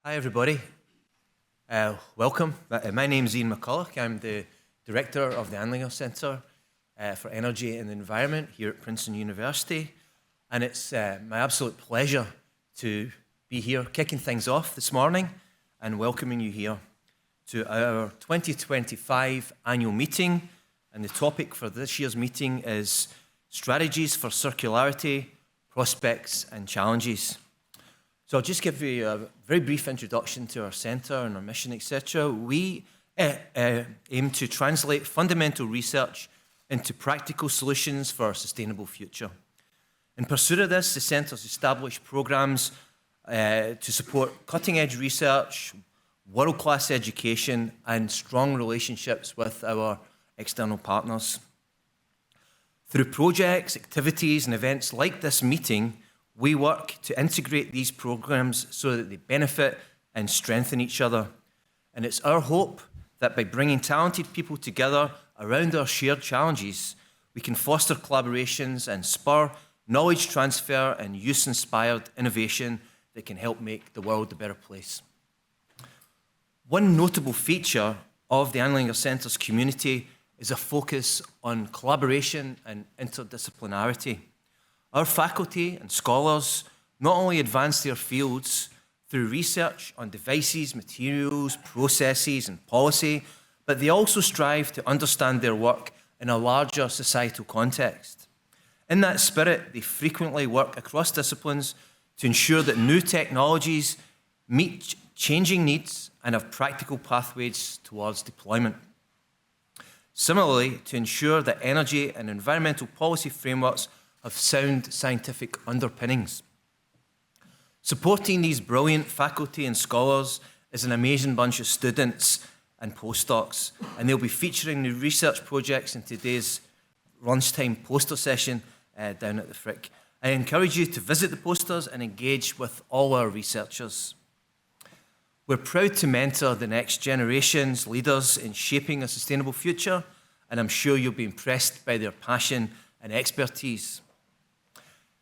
Hi everybody, welcome. My name is Ian McCulloch. I'm the Director of the Andlinger Centre for Energy and the Environment here at Princeton University, and it's my absolute pleasure to be here kicking things off this morning and welcoming you here to our 2025 annual meeting. And the topic for this year's meeting is Strategies for Circularity, Prospects and Challenges. So I'll just give you a very brief introduction to our centre and our mission, etc. We aim to translate fundamental research into practical solutions for a sustainable future. In pursuit of this, the centre's established programmes to support cutting-edge research, world-class education and strong relationships with our external partners. Through projects, activities and events like this meeting, we work to integrate these programs so that they benefit and strengthen each other. And it's our hope that by bringing talented people together around our shared challenges, we can foster collaborations and spur knowledge transfer and use-inspired innovation that can help make the world a better place. One notable feature of the Andlinger Centre's community is a focus on collaboration and interdisciplinarity. Our faculty and scholars not only advance their fields through research on devices, materials, processes and policy, but they also strive to understand their work in a larger societal context. In that spirit, they frequently work across disciplines to ensure that new technologies meet changing needs and have practical pathways towards deployment. Similarly, to ensure that energy and environmental policy frameworks have sound scientific underpinnings. Supporting these brilliant faculty and scholars is an amazing bunch of students and postdocs, and they'll be featuring new research projects in today's lunchtime poster session down at the Frick. I encourage you to visit the posters and engage with all our researchers. We're proud to mentor the next generation's leaders in shaping a sustainable future, and I'm sure you'll be impressed by their passion and expertise.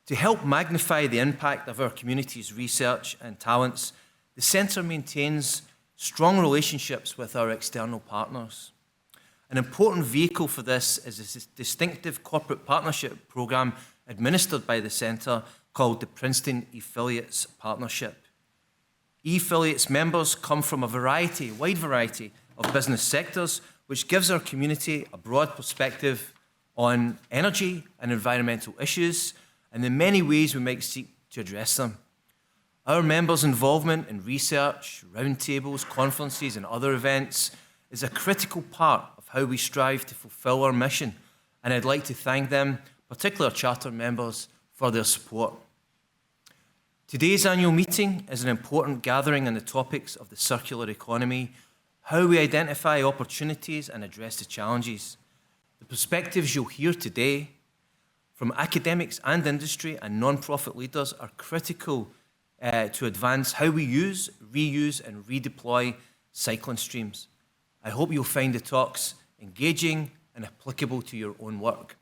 To help magnify the impact of our community's research and talents, the Centre maintains strong relationships with our external partners. An important vehicle for this is a distinctive corporate partnership programme administered by the Centre called the Princeton Affiliates Partnership. E-affiliates members come from a wide variety of business sectors, which gives our community a broad perspective on energy and environmental issues and the many ways we might seek to address them. Our members' involvement in research, roundtables, conferences and other events is a critical part of how we strive to fulfil our mission, and I'd like to thank them, particularly our charter members, for their support. Today's annual meeting is an important gathering on the topics of the circular economy, how we identify opportunities and address the challenges. The perspectives you'll hear today from academics and industry and non-profit leaders are critical to advance how we use, reuse and redeploy cycling streams. I hope you'll find the talks engaging and applicable to your own work.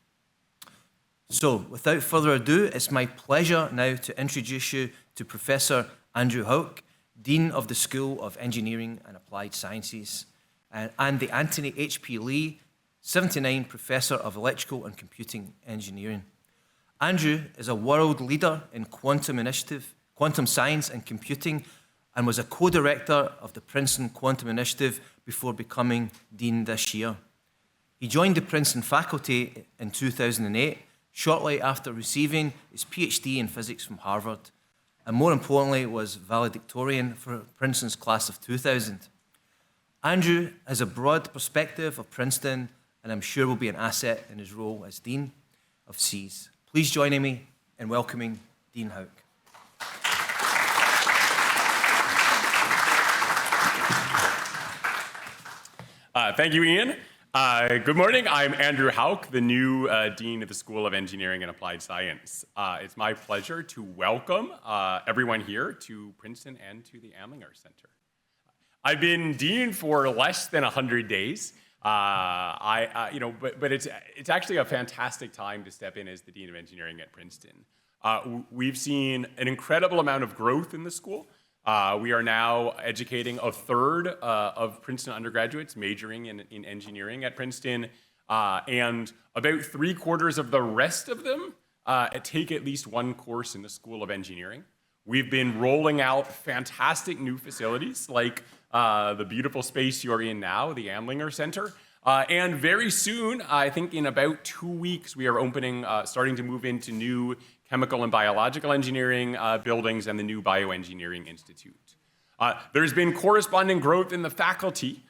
So, without further ado, it's my pleasure now to introduce you to Professor Andrew Hauck, Dean of the School of Engineering and Applied Sciences, and the Anthony H.P. Lee 79 Professor of Electrical and Computing Engineering. Andrew is a world leader in quantum science and computing, and was a co-director of the Princeton Quantum Initiative before becoming Dean this year. He joined the Princeton faculty in 2008, shortly after receiving his PhD in physics from Harvard, and more importantly was valedictorian for Princeton's class of 2000. Andrew has a broad perspective of Princeton, and I'm sure will be an asset in his role as Dean of SEAS. Please join me in welcoming Dean Hauck. Thank you, Ian. Good morning. I'm Andrew Hauck, the new Dean of the School of Engineering and Applied Science. It's my pleasure to welcome everyone here to Princeton and to the Andlinger Center. I've been Dean for less than 100 days. But it's actually a fantastic time to step in as the Dean of Engineering at Princeton. We've seen an incredible amount of growth in the school. We are now educating a third of Princeton undergraduates majoring in engineering at Princeton, and about 3/4 of the rest of them take at least one course in the School of Engineering. We've been rolling out fantastic new facilities like the beautiful space you're in now, the Andlinger Center. And very soon, I think in about 2 weeks, we are starting to move into new chemical and biological engineering buildings and the new bioengineering institute. There's been corresponding growth in the faculty.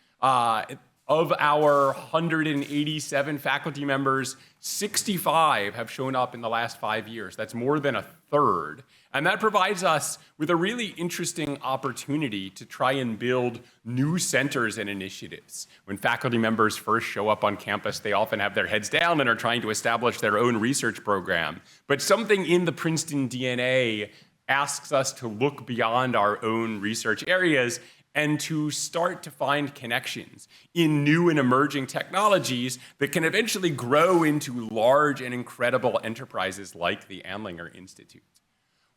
Of our 187 faculty members, 65 have shown up in the last 5 years. That's more than a third. And that provides us with a really interesting opportunity to try and build new centers and initiatives. When faculty members first show up on campus, they often have their heads down and are trying to establish their own research program. But something in the Princeton DNA asks us to look beyond our own research areas and to start to find connections in new and emerging technologies that can eventually grow into large and incredible enterprises like the Andlinger Institute.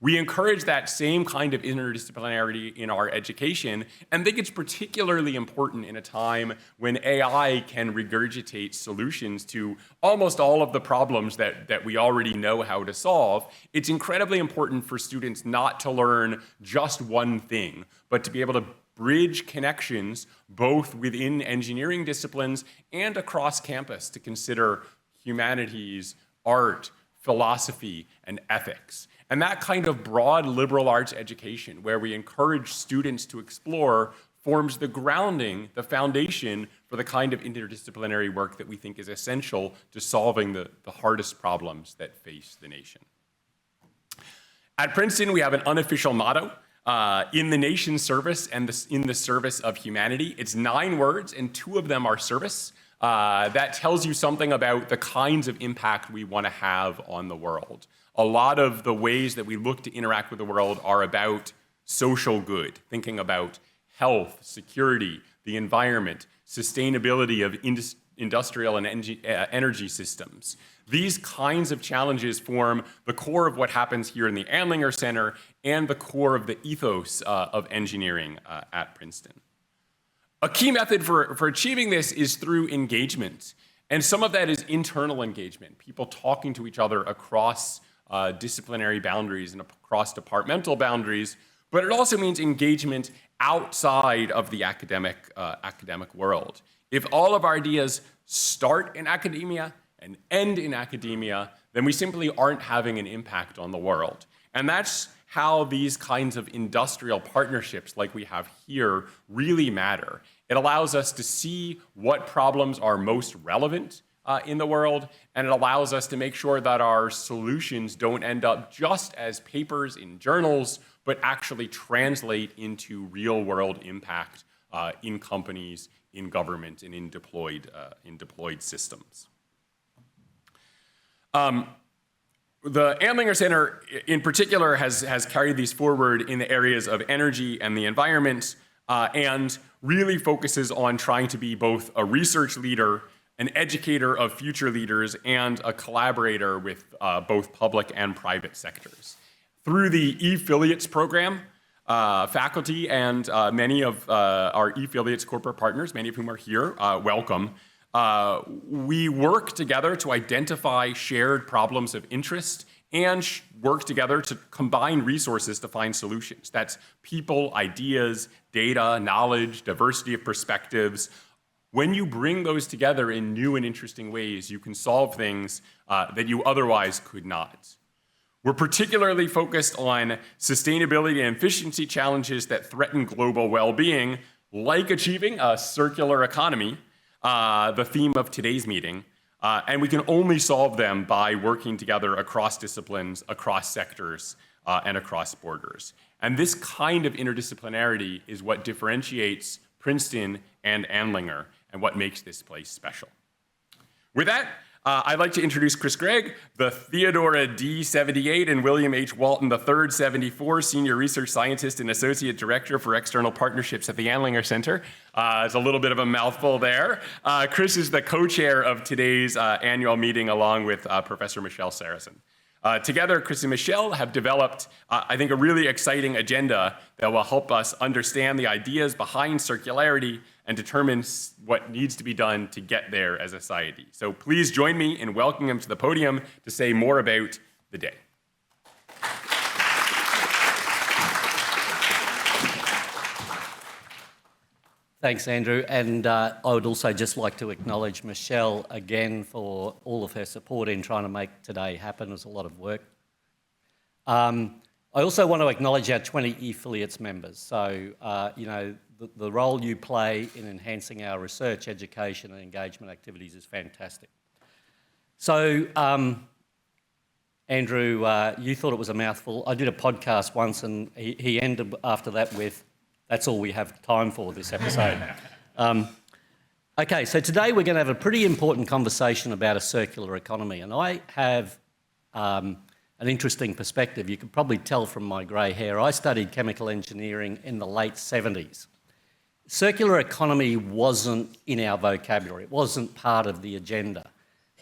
We encourage that same kind of interdisciplinarity in our education, and think it's particularly important in a time when AI can regurgitate solutions to almost all of the problems that we already know how to solve. It's incredibly important for students not to learn just one thing, but to be able to bridge connections both within engineering disciplines and across campus to consider humanities, art, philosophy, and ethics. And that kind of broad liberal arts education, where we encourage students to explore, forms the grounding, the foundation for the kind of interdisciplinary work that we think is essential to solving the hardest problems that face the nation. At Princeton, we have an unofficial motto, in the nation's service and in the service of humanity. It's 9 words, and 2 of them are service. That tells you something about the kinds of impact we want to have on the world. A lot of the ways that we look to interact with the world are about social good, thinking about health, security, the environment, sustainability of industrial and energy systems. These kinds of challenges form the core of what happens here in the Andlinger Center and the core of the ethos of engineering at Princeton. A key method for achieving this is through engagement. And some of that is internal engagement, people talking to each other across disciplinary boundaries and across departmental boundaries, but it also means engagement outside of the academic world. If all of our ideas start in academia and end in academia, then we simply aren't having an impact on the world. And that's how these kinds of industrial partnerships like we have here really matter. It allows us to see what problems are most relevant in the world, and it allows us to make sure that our solutions don't end up just as papers in journals, but actually translate into real-world impact in companies, in government, and in deployed systems. The Andlinger Center, in particular, has carried these forward in the areas of energy and the environment, and really focuses on trying to be both a research leader, an educator of future leaders, and a collaborator with both public and private sectors. Through the eAffiliates program, faculty and many of our eAffiliates corporate partners, many of whom are here, welcome. We work together to identify shared problems of interest and work together to combine resources to find solutions. That's people, ideas, data, knowledge, diversity of perspectives. When you bring those together in new and interesting ways, you can solve things that you otherwise could not. We're particularly focused on sustainability and efficiency challenges that threaten global well-being, like achieving a circular economy, the theme of today's meeting, and we can only solve them by working together across disciplines, across sectors, and across borders. And this kind of interdisciplinarity is what differentiates Princeton and Andlinger and what makes this place special. With that, I'd like to introduce Chris Gregg, the Theodora D. 78 and William H. Walton III 74 Senior Research Scientist and Associate Director for External Partnerships at the Andlinger Center. It's a little bit of a mouthful there. Chris is the co-chair of today's annual meeting along with Professor Michelle Saracen. Together, Chris and Michelle have developed, I think, a really exciting agenda that will help us understand the ideas behind circularity and determine what needs to be done to get there as a society. So please join me in welcoming them to the podium to say more about the day. Thanks, Andrew. And I would also just like to acknowledge Michelle again for all of her support in trying to make today happen. It was a lot of work. I also want to acknowledge our 20 eAffiliates members. So, the role you play in enhancing our research, education and engagement activities is fantastic. So, Andrew, you thought it was a mouthful. I did a podcast once and he ended after that with, "That's all we have time for this episode." Okay, so today we're going to have a pretty important conversation about a circular economy, and I have an interesting perspective. You could probably tell from my grey hair. I studied chemical engineering in the late 70s. Circular economy wasn't in our vocabulary. It wasn't part of the agenda.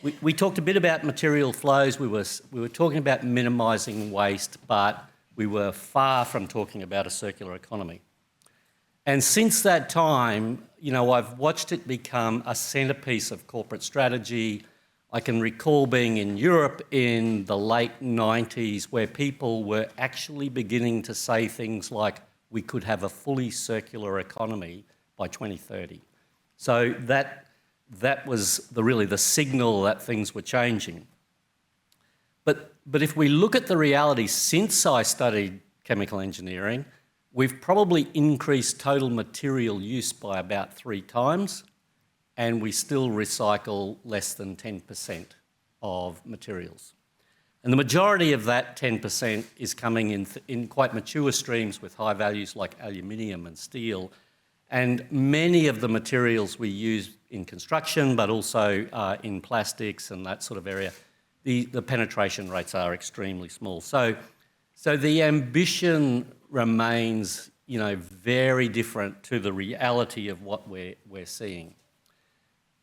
We talked a bit about material flows. We were talking about minimising waste, but we were far from talking about a circular economy. And since that time, I've watched it become a centrepiece of corporate strategy. I can recall being in Europe in the late 90s where people were actually beginning to say things like, we could have a fully circular economy by 2030. So that was really the signal that things were changing. But if we look at the reality, since I studied chemical engineering, we've probably increased total material use by about 3 times, and we still recycle less than 10% of materials. And the majority of that 10% is coming in quite mature streams with high values like aluminium and steel. And many of the materials we use in construction, but also in plastics and that sort of area, the penetration rates are extremely small. So the ambition remains, very different to the reality of what we're seeing.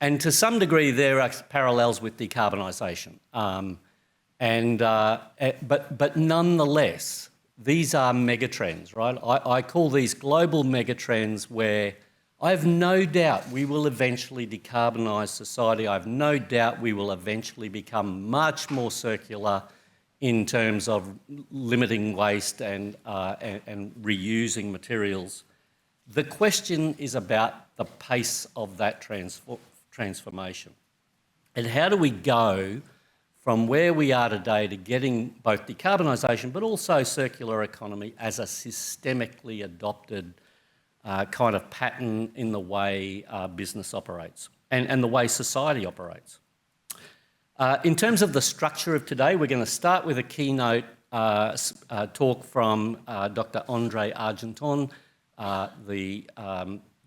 And to some degree, there are parallels with decarbonisation. But nonetheless, these are megatrends, right? I call these global megatrends where I have no doubt we will eventually decarbonise society. I have no doubt we will eventually become much more circular in terms of limiting waste and reusing materials. The question is about the pace of that transformation. And how do we go from where we are today to getting both decarbonisation but also circular economy as a systemically adopted kind of pattern in the way business operates and the way society operates. In terms of the structure of today, we're going to start with a keynote talk from Dr. Argenton, the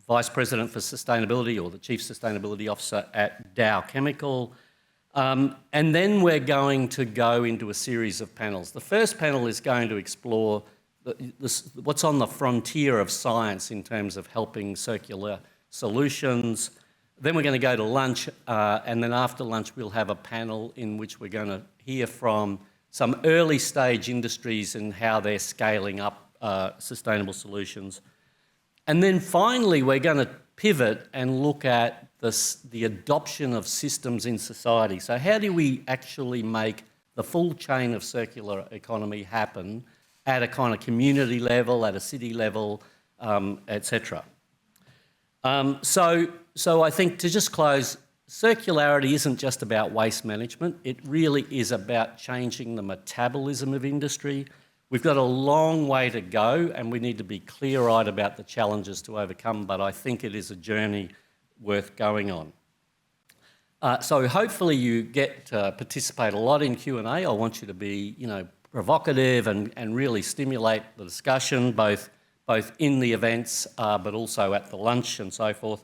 Vice President for Sustainability or the Chief Sustainability Officer at Dow Chemical. And then we're going to go into a series of panels. The first panel is going to explore what's on the frontier of science in terms of helping circular solutions. Then we're going to go to lunch, and then after lunch we'll have a panel in which we're going to hear from some early stage industries and how they're scaling up sustainable solutions. And then finally we're going to pivot and look at the adoption of systems in society. So how do we actually make the full chain of circular economy happen at a kind of community level, at a city level, etc. So I think to just close, circularity isn't just about waste management. It really is about changing the metabolism of industry. We've got a long way to go and we need to be clear-eyed about the challenges to overcome, but I think it is a journey worth going on. So hopefully you get to participate a lot in Q&A. I want you to be, provocative and really stimulate the discussion, both in the events, but also at the lunch and so forth.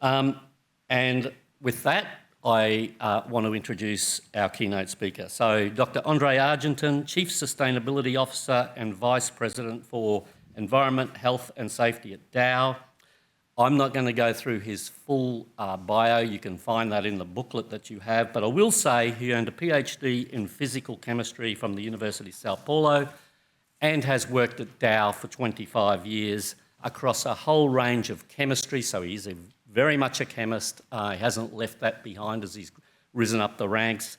And with that, I want to introduce our keynote speaker. So Dr. Argenton, Chief Sustainability Officer and Vice President for Environment, Health and Safety at Dow. I'm not going to go through his full bio. You can find that in the booklet that you have. But I will say he earned a PhD in physical chemistry from the University of Sao Paulo and has worked at Dow for 25 years across a whole range of chemistry. So he's very much a chemist. He hasn't left that behind as he's risen up the ranks.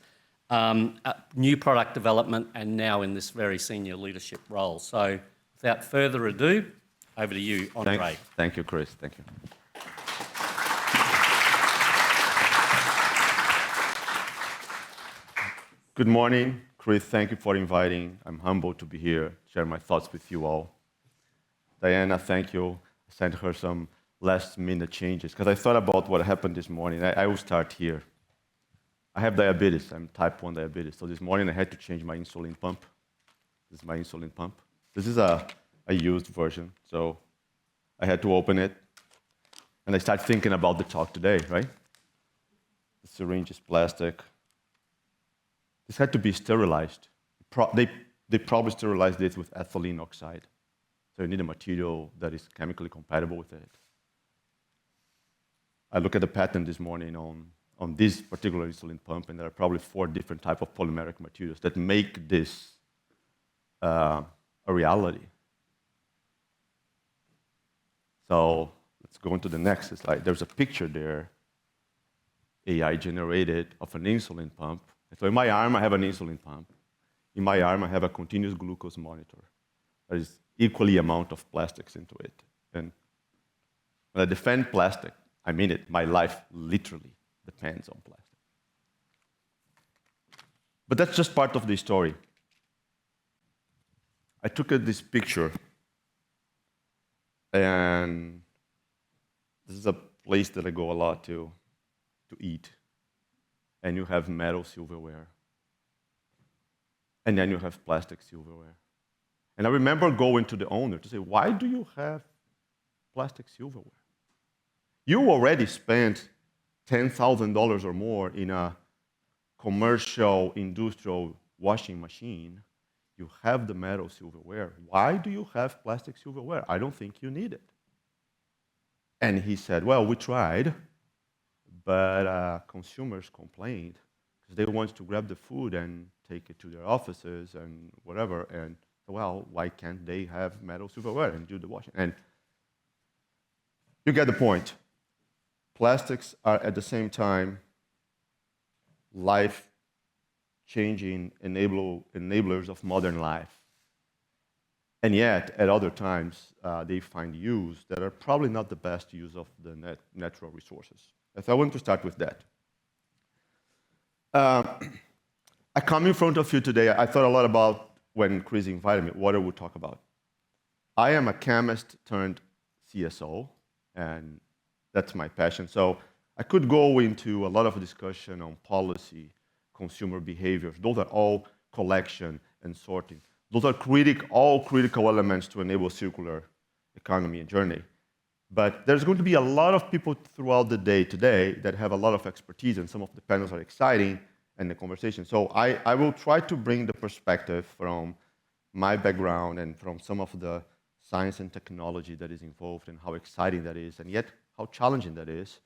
New product development and now in this very senior leadership role. So without further ado, over to you, Andre. Thank you, Chris. Thank you. Good morning, Chris. Thank you for inviting. I'm humbled to be here, share my thoughts with you all. Diana, thank you. I sent her some last-minute changes because I thought about what happened this morning. I will start here. I have diabetes. I'm type 1 diabetes. So this morning I had to change my insulin pump. This is my insulin pump. This is a used version, so I had to open it, and I started thinking about the talk today, right? The syringe is plastic. This had to be sterilized. They probably sterilized it with ethylene oxide, so you need a material that is chemically compatible with it. I looked at the patent this morning on this particular insulin pump, and there are probably 4 different types of polymeric materials that make this a reality. So let's go into the next slide. There's a picture there, AI generated, of an insulin pump. So in my arm, I have an insulin pump. In my arm, I have a continuous glucose monitor. There is equally amount of plastics into it. And when I defend plastic, I mean it. My life literally depends on plastic. But that's just part of the story. I took this picture, and this is a place that I go a lot to eat. And you have metal silverware. And then you have plastic silverware. And I remember going to the owner to say, why do you have plastic silverware? You already spent $10,000 or more in a commercial, industrial washing machine. You have the metal silverware. Why do you have plastic silverware? I don't think you need it. And he said, well, we tried, but consumers complained because they wanted to grab the food and take it to their offices and whatever. And, well, why can't they have metal silverware and do the washing? And you get the point. Plastics are at the same time life-changing enablers of modern life. And yet, at other times, they find use that are probably not the best use of the natural resources. And so I want to start with that. I come in front of you today, I thought a lot about when Chris invited me, what I would talk about. I am a chemist turned CSO, and that's my passion. So I could go into a lot of discussion on policy, consumer behaviors. Those are all collection and sorting. Those are all critical elements to enable circular economy and journey. But there's going to be a lot of people throughout the day today that have a lot of expertise, and some of the panels are exciting and the conversation. So I will try to bring the perspective from my background and from some of the science and technology that is involved and how exciting that is, and yet how challenging that is.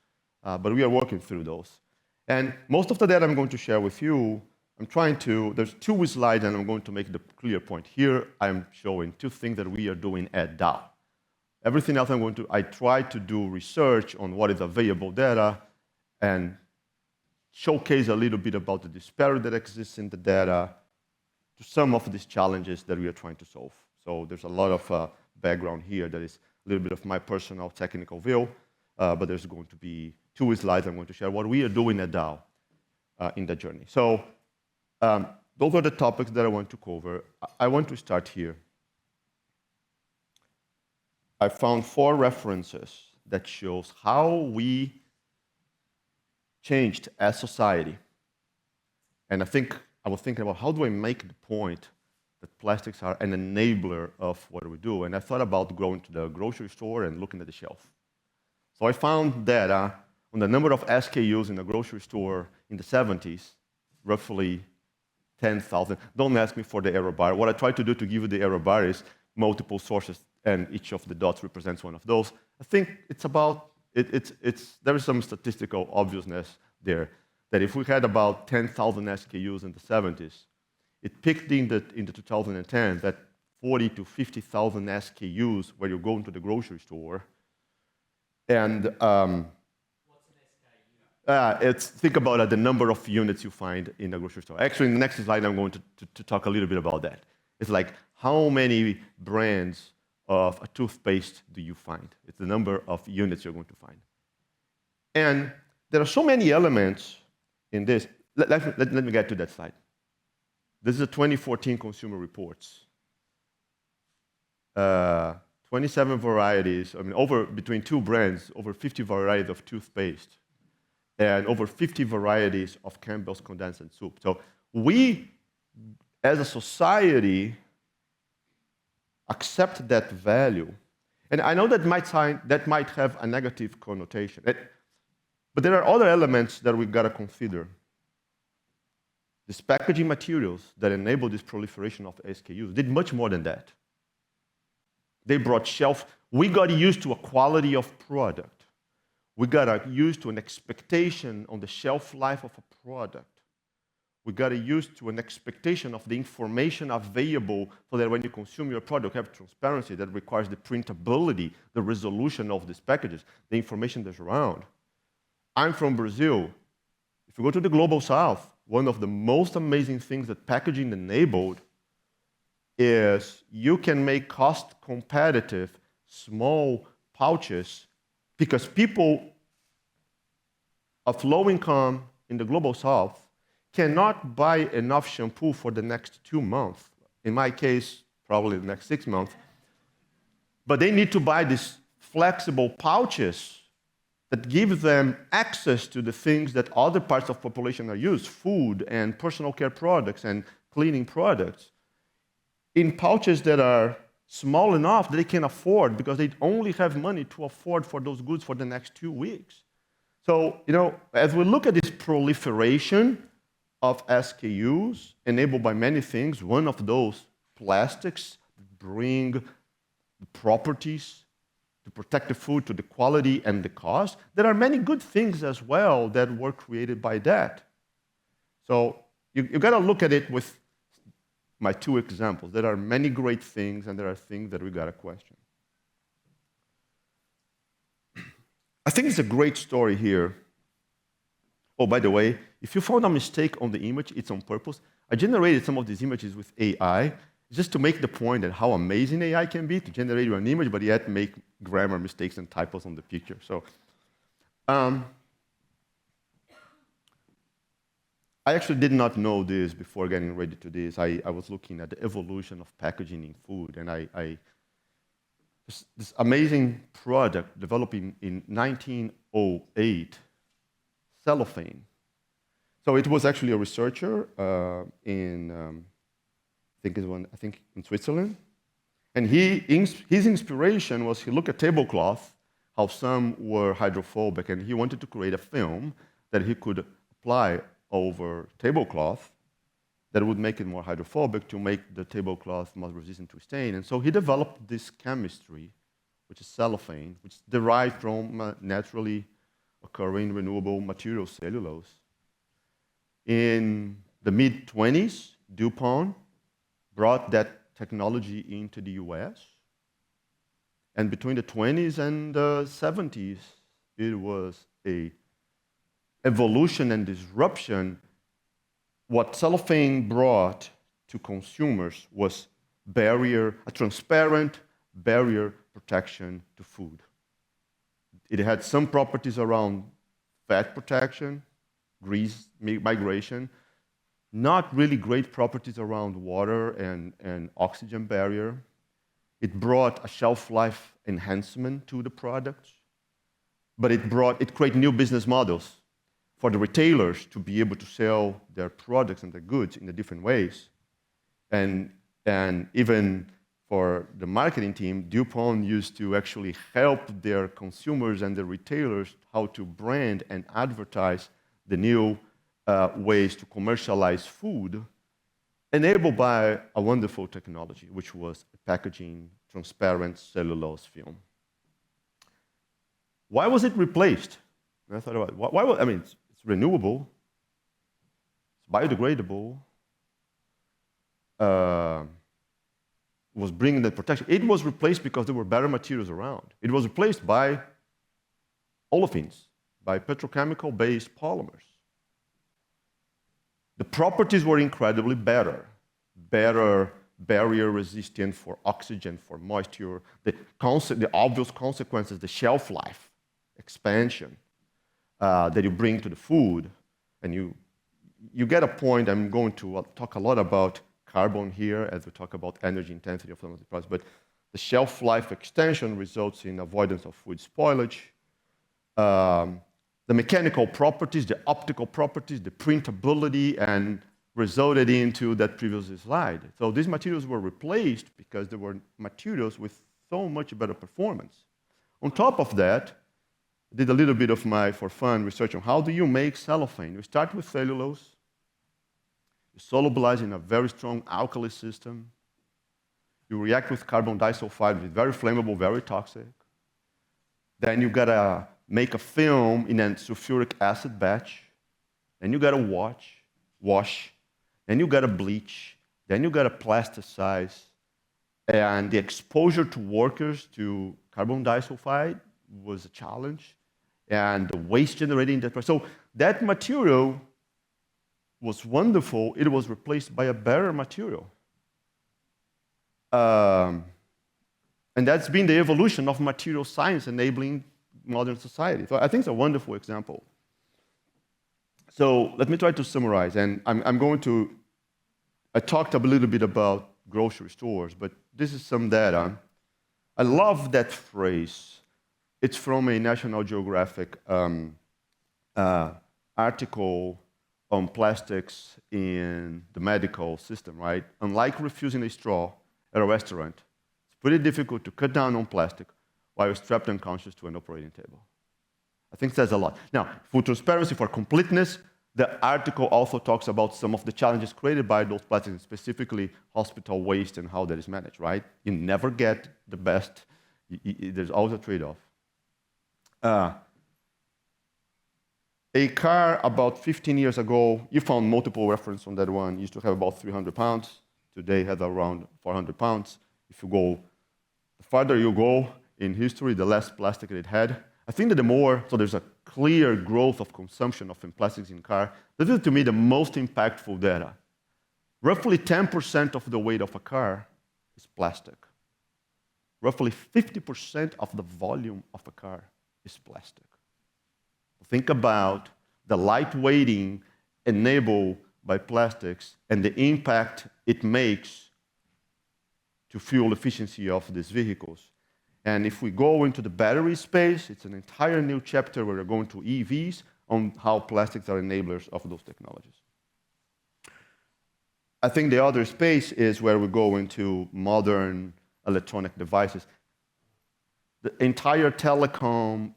But we are working through those. And most of the data I'm going to share with you, there's 2 slides, and I'm going to make the clear point. Here, I'm showing 2 things that we are doing at Dow. Everything else I try to do research on what is available data and showcase a little bit about the disparity that exists in the data to some of these challenges that we are trying to solve. So there's a lot of background here that is a little bit of my personal technical view, but there's going to be 2 slides I'm going to share what we are doing at Dow in the journey. So those are the topics that I want to cover. I want to start here. I found 4 references that shows how we changed as society. And I was thinking about how do I make the point that plastics are an enabler of what we do. And I thought about going to the grocery store and looking at the shelf. So I found data on the number of SKUs in the grocery store in the 70s, roughly 10,000. Don't ask me for the error bar. What I try to do to give you the error bar is multiple sources, and each of the dots represents one of those. I think it's about, there is some statistical obviousness there, that if we had about 10,000 SKUs in the 70s, it peaked in the 2010 that 40 to 50,000 SKUs where you go into the grocery store. And think about it, the number of units you find in the grocery store. Actually, in the next slide, I'm going to talk a little bit about that. It's like, how many brands of a toothpaste do you find? It's the number of units you're going to find. And there are so many elements in this. Let me get to that slide. This is a 2014 Consumer Reports. 27 varieties, between two brands, over 50 varieties of toothpaste, and over 50 varieties of Campbell's condensed soup. So we, as a society, accept that value. And I know that might have a negative connotation. But there are other elements that we've got to consider. These packaging materials that enable this proliferation of SKUs did much more than that. They brought we got used to a quality of product. We got used to an expectation on the shelf life of a product. We got used to an expectation of the information available so that when you consume your product, you have transparency that requires the printability, the resolution of these packages, the information that's around. I'm from Brazil. If you go to the Global South, one of the most amazing things that packaging enabled is you can make cost-competitive small pouches because people of low income in the Global South cannot buy enough shampoo for the next 2 months. In my case, probably the next 6 months. But they need to buy these flexible pouches that give them access to the things that other parts of the population are used, food and personal care products and cleaning products, in pouches that are small enough that they can afford because they only have money to afford for those goods for the next 2 weeks. So, as we look at this proliferation of SKUs enabled by many things, one of those, plastics, bring the properties to protect the food, to the quality and the cost. There are many good things as well that were created by that. So you got to look at it with my 2 examples. There are many great things, and there are things that we got to question. I think it's a great story here. Oh, by the way, if you found a mistake on the image, it's on purpose. I generated some of these images with AI just to make the point that how amazing AI can be to generate you an image, but yet make grammar mistakes and typos on the picture. So, I actually did not know this before getting ready to this. I was looking at the evolution of packaging in food, and this amazing product developed in 1908, cellophane. So it was actually a researcher in Switzerland, and his inspiration was he looked at tablecloth, how some were hydrophobic, and he wanted to create a film that he could apply over tablecloth that would make it more hydrophobic to make the tablecloth more resistant to stain. And so he developed this chemistry, which is cellophane, which is derived from naturally occurring renewable material, cellulose. In the mid-20s, DuPont brought that technology into the US. And between the 20s and the 70s, it was a evolution and disruption. What cellophane brought to consumers was a transparent barrier protection to food. It had some properties around fat protection, grease migration, not really great properties around water and oxygen barrier. It brought a shelf life enhancement to the products, but it created new business models for the retailers to be able to sell their products and their goods in the different ways. And even for the marketing team, DuPont used to actually help their consumers and the retailers how to brand and advertise the new ways to commercialize food, enabled by a wonderful technology, which was packaging transparent cellulose film. why was it replaced? And I thought about it. I mean, it's renewable, it's biodegradable, was bringing that protection. It was replaced because there were better materials around. It was replaced by olefins, by petrochemical-based polymers. The properties were incredibly better barrier resistant for oxygen, for moisture, the obvious consequences, the shelf life, expansion that you bring to the food, and you get a point. I'm going to talk a lot about carbon here as we talk about energy intensity of some of the products, but the shelf life extension results in avoidance of food spoilage. The mechanical properties, the optical properties, the printability, and resulted into that previous slide. So these materials were replaced because they were materials with so much better performance. On top of that, I did a little bit of for fun, research on how do you make cellophane. You start with cellulose, you solubilize in a very strong alkali system, you react with carbon disulfide, which is very flammable, very toxic. Then you gotta make a film in a sulfuric acid batch, then you gotta wash, then you gotta bleach, then you gotta plasticize, and the exposure to workers to carbon disulfide was a challenge, and the waste generated in that process. So that material was wonderful. It was replaced by a better material. And that's been the evolution of material science enabling modern society. So I think it's a wonderful example. So let me try to summarize, and I talked a little bit about grocery stores, but this is some data. I love that phrase. It's from a National Geographic article on plastics in the medical system, right? Unlike refusing a straw at a restaurant, it's pretty difficult to cut down on plastic while you're strapped unconscious to an operating table. I think that's a lot. Now, for transparency, for completeness, the article also talks about some of the challenges created by those plastics, specifically hospital waste and how that is managed, right? You never get the best. There's always a trade-off. A car about 15 years ago, you found multiple references on that one, used to have about 300 pounds. Today has around 400 pounds. If you go, the farther you go in history, the less plastic it had. I think that so there's a clear growth of consumption of plastics in car. This is, to me, the most impactful data. Roughly 10% of the weight of a car is plastic. Roughly 50% of the volume of a car is plastic. Think about the lightweighting enabled by plastics and the impact it makes to fuel efficiency of these vehicles. And if we go into the battery space, it's an entire new chapter where we're going to EVs on how plastics are enablers of those technologies. I think the other space is where we go into modern electronic devices. The entire telecom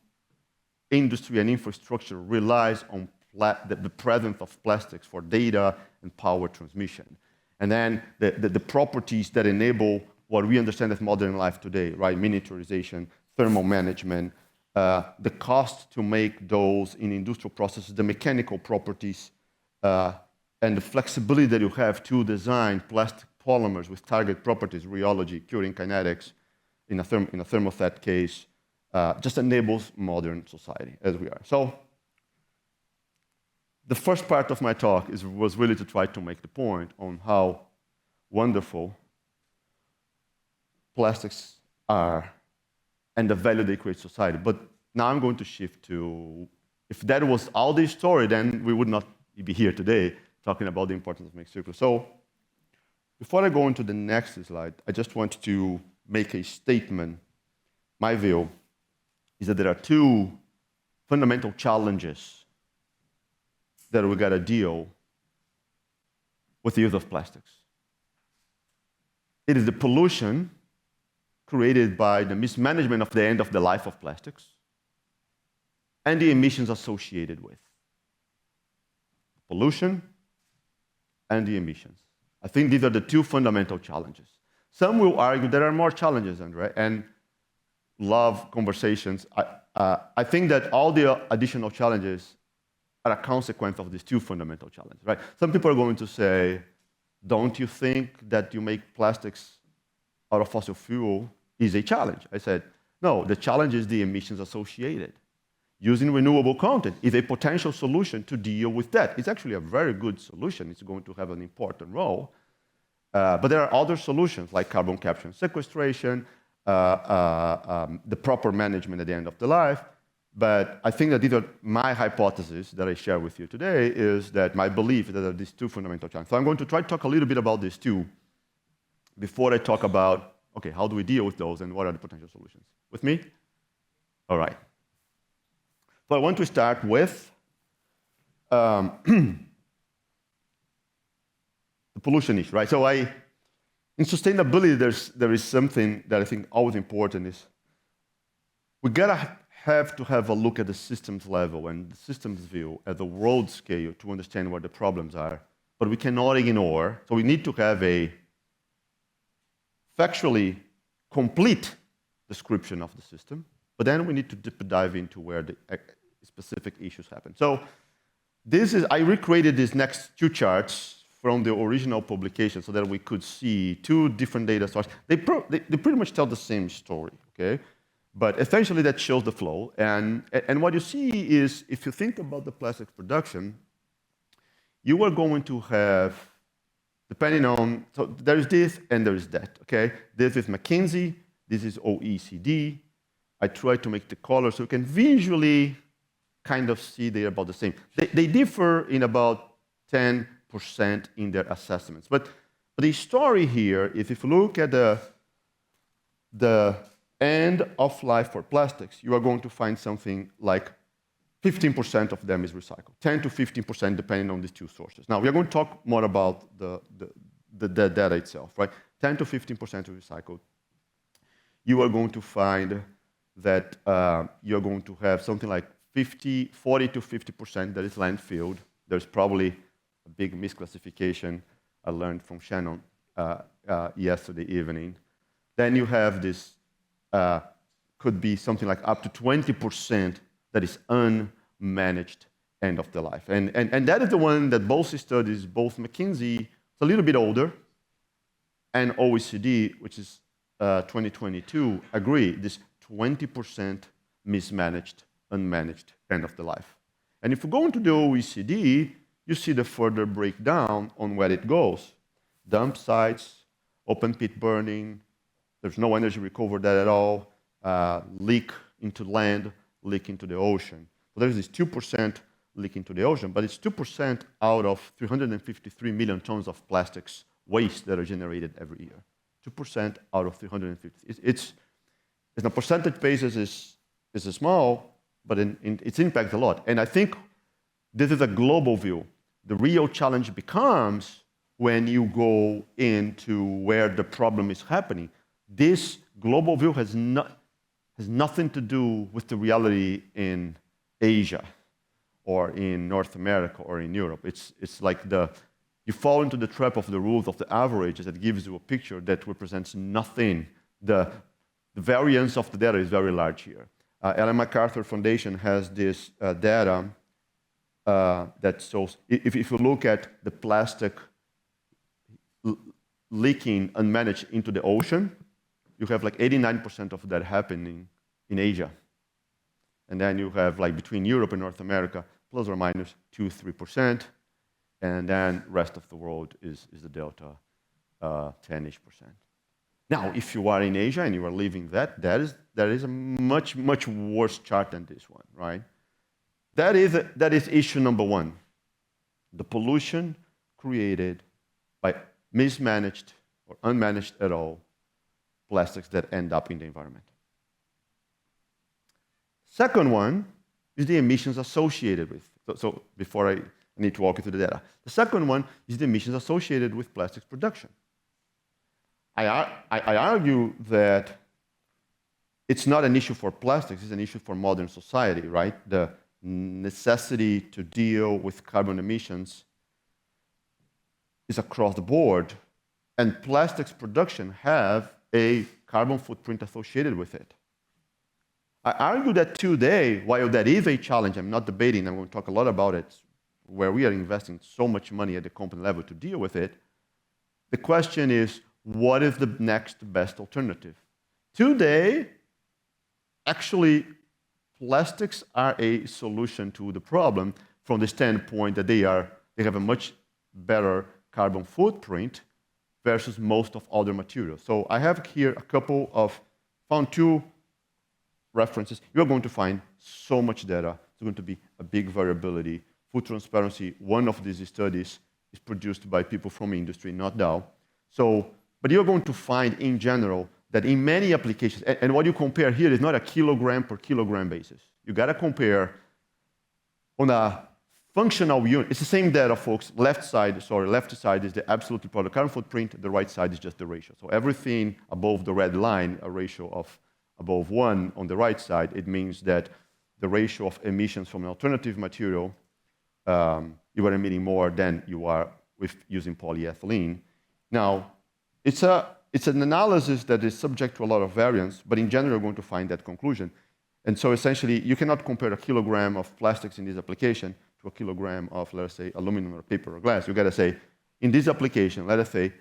industry and infrastructure relies on the presence of plastics for data and power transmission. And then the properties that enable what we understand as modern life today, right? Miniaturization, thermal management, the cost to make those in industrial processes, the mechanical properties, and the flexibility that you have to design plastic polymers with target properties, rheology, curing kinetics, in a thermoset case, just enables modern society as we are. So the first part of my talk was really to try to make the point on how wonderful plastics are and the value they create society. But now I'm going to shift to, if that was all the story, then we would not be here today talking about the importance of make circular. So before I go into the next slide, I just want to make a statement. My view is that there are two fundamental challenges that we got to deal with the use of plastics. It is the pollution created by the mismanagement of the end of the life of plastics and the emissions associated with pollution and the emissions. I think these are the two fundamental challenges. Some will argue there are more challenges, Andre, and love conversations. I think that all the additional challenges are a consequence of these two fundamental challenges, right? Some people are going to say, don't you think that you make plastics out of fossil fuel is a challenge? I said, no, the challenge is the emissions associated. Using renewable content is a potential solution to deal with that. It's actually a very good solution. It's going to have an important role. But there are other solutions like carbon capture and sequestration, the proper management at the end of the life. But I think that these are my hypotheses that I share with you today is that my belief is that there are these two fundamental challenges. So I'm going to try to talk a little bit about these two before I talk about, okay, how do we deal with those and what are the potential solutions? With me? All right. So I want to start with the pollution issue, right? So in sustainability, there is something that I think always important is we gotta have to have a look at the systems level and the systems view at the world scale to understand what the problems are. But we cannot ignore, so we need to have a factually complete description of the system, but then we need to deep dive into where the specific issues happen. So I recreated these next two charts from the original publication so that we could see two different data sources. They pretty much tell the same story, okay? But essentially that shows the flow. And what you see is, if you think about the plastics production, you are going to have, depending on, so there is this and there is that, okay? This is McKinsey, this is OECD. I try to make the color so you can visually kind of see they're about the same. They differ in about 10% in their assessments. But the story here is if you look at the end of life for plastics, you are going to find something like 15% of them is recycled, 10 to 15% depending on these two sources. Now, we are going to talk more about the data itself, right? 10 to 15% is recycled. You are going to find that you're going to have something like 40 to 50% that is landfilled. There's probably a big misclassification I learned from Shannon yesterday evening. Then you have this, could be something like up to 20% that is unmanaged end of the life. And that is the one that both studies, both McKinsey, it's a little bit older, and OECD, which is 2022, agree, this 20% mismanaged, unmanaged end of the life. And if you go into the OECD, you see the further breakdown on where it goes. Dump sites, open pit burning, there's no energy recovered that at all, leak into land, leak into the ocean. So there's this 2% leak into the ocean, but it's 2% out of 353 million tons of plastics waste that are generated every year. 2% out of 350. It's on a percentage basis is small, but its impact a lot. And I think this is a global view. The real challenge becomes when you go into where the problem is happening. This global view has nothing to do with the reality in Asia or in North America or in Europe. It's like you fall into the trap of the rules of the averages that gives you a picture that represents nothing. The variance of the data is very large here. Ellen MacArthur Foundation has this data that shows, if you look at the plastic leaking unmanaged into the ocean, you have like 89% of that happening in Asia. And then you have like between Europe and North America, plus or minus 2-3%. And then rest of the world is the delta, 10-ish%. Now, if you are in Asia and you are living that is a much, much worse chart than this one, right? That is issue number one. The pollution created by mismanaged or unmanaged at all plastics that end up in the environment. Second one is the emissions associated with. So before I need to walk you through the data. The second one is the emissions associated with plastics production. I argue that it's not an issue for plastics, it's an issue for modern society, right? The necessity to deal with carbon emissions is across the board, and plastics production have a carbon footprint associated with it. I argue that today, while that is a challenge, I'm not debating, I'm going to talk a lot about it, where we are investing so much money at the company level to deal with it, the question is, what is the next best alternative? Today, actually, plastics are a solution to the problem from the standpoint that they have a much better carbon footprint versus most of other materials. So I have here found two references. You're going to find so much data. It's going to be a big variability. Full transparency, one of these studies is produced by people from industry, not Dow. But you're going to find in general that in many applications, and what you compare here is not a kilogram per kilogram basis. You got to compare on a functional unit. It's the same data, folks. Left side is the absolute product carbon footprint. The right side is just the ratio. So everything above the red line, a ratio of above 1 on the right side, it means that the ratio of emissions from an alternative material, you are emitting more than you are with using polyethylene. Now, it's an analysis that is subject to a lot of variance, but in general, you're going to find that conclusion. And so essentially, you cannot compare a kilogram of plastics in this application to a kilogram of, let us say, aluminum or paper or glass. You got to say, in this application, let us say,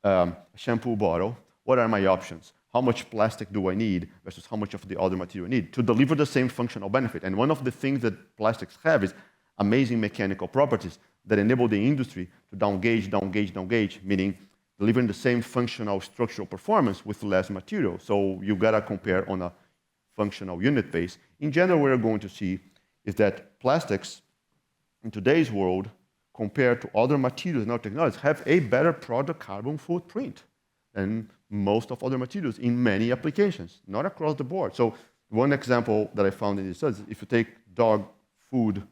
a shampoo bottle, what are my options? How much plastic do I need versus how much of the other material I need to deliver the same functional benefit? And one of the things that plastics have is amazing mechanical properties that enable the industry to down gauge, meaning delivering the same functional structural performance with less material. So you gotta compare on a functional unit base. In general, what we're going to see is that plastics in today's world, compared to other materials and other technologies, have a better product carbon footprint than most of other materials in many applications, not across the board. So one example that I found in this study, if you take dog food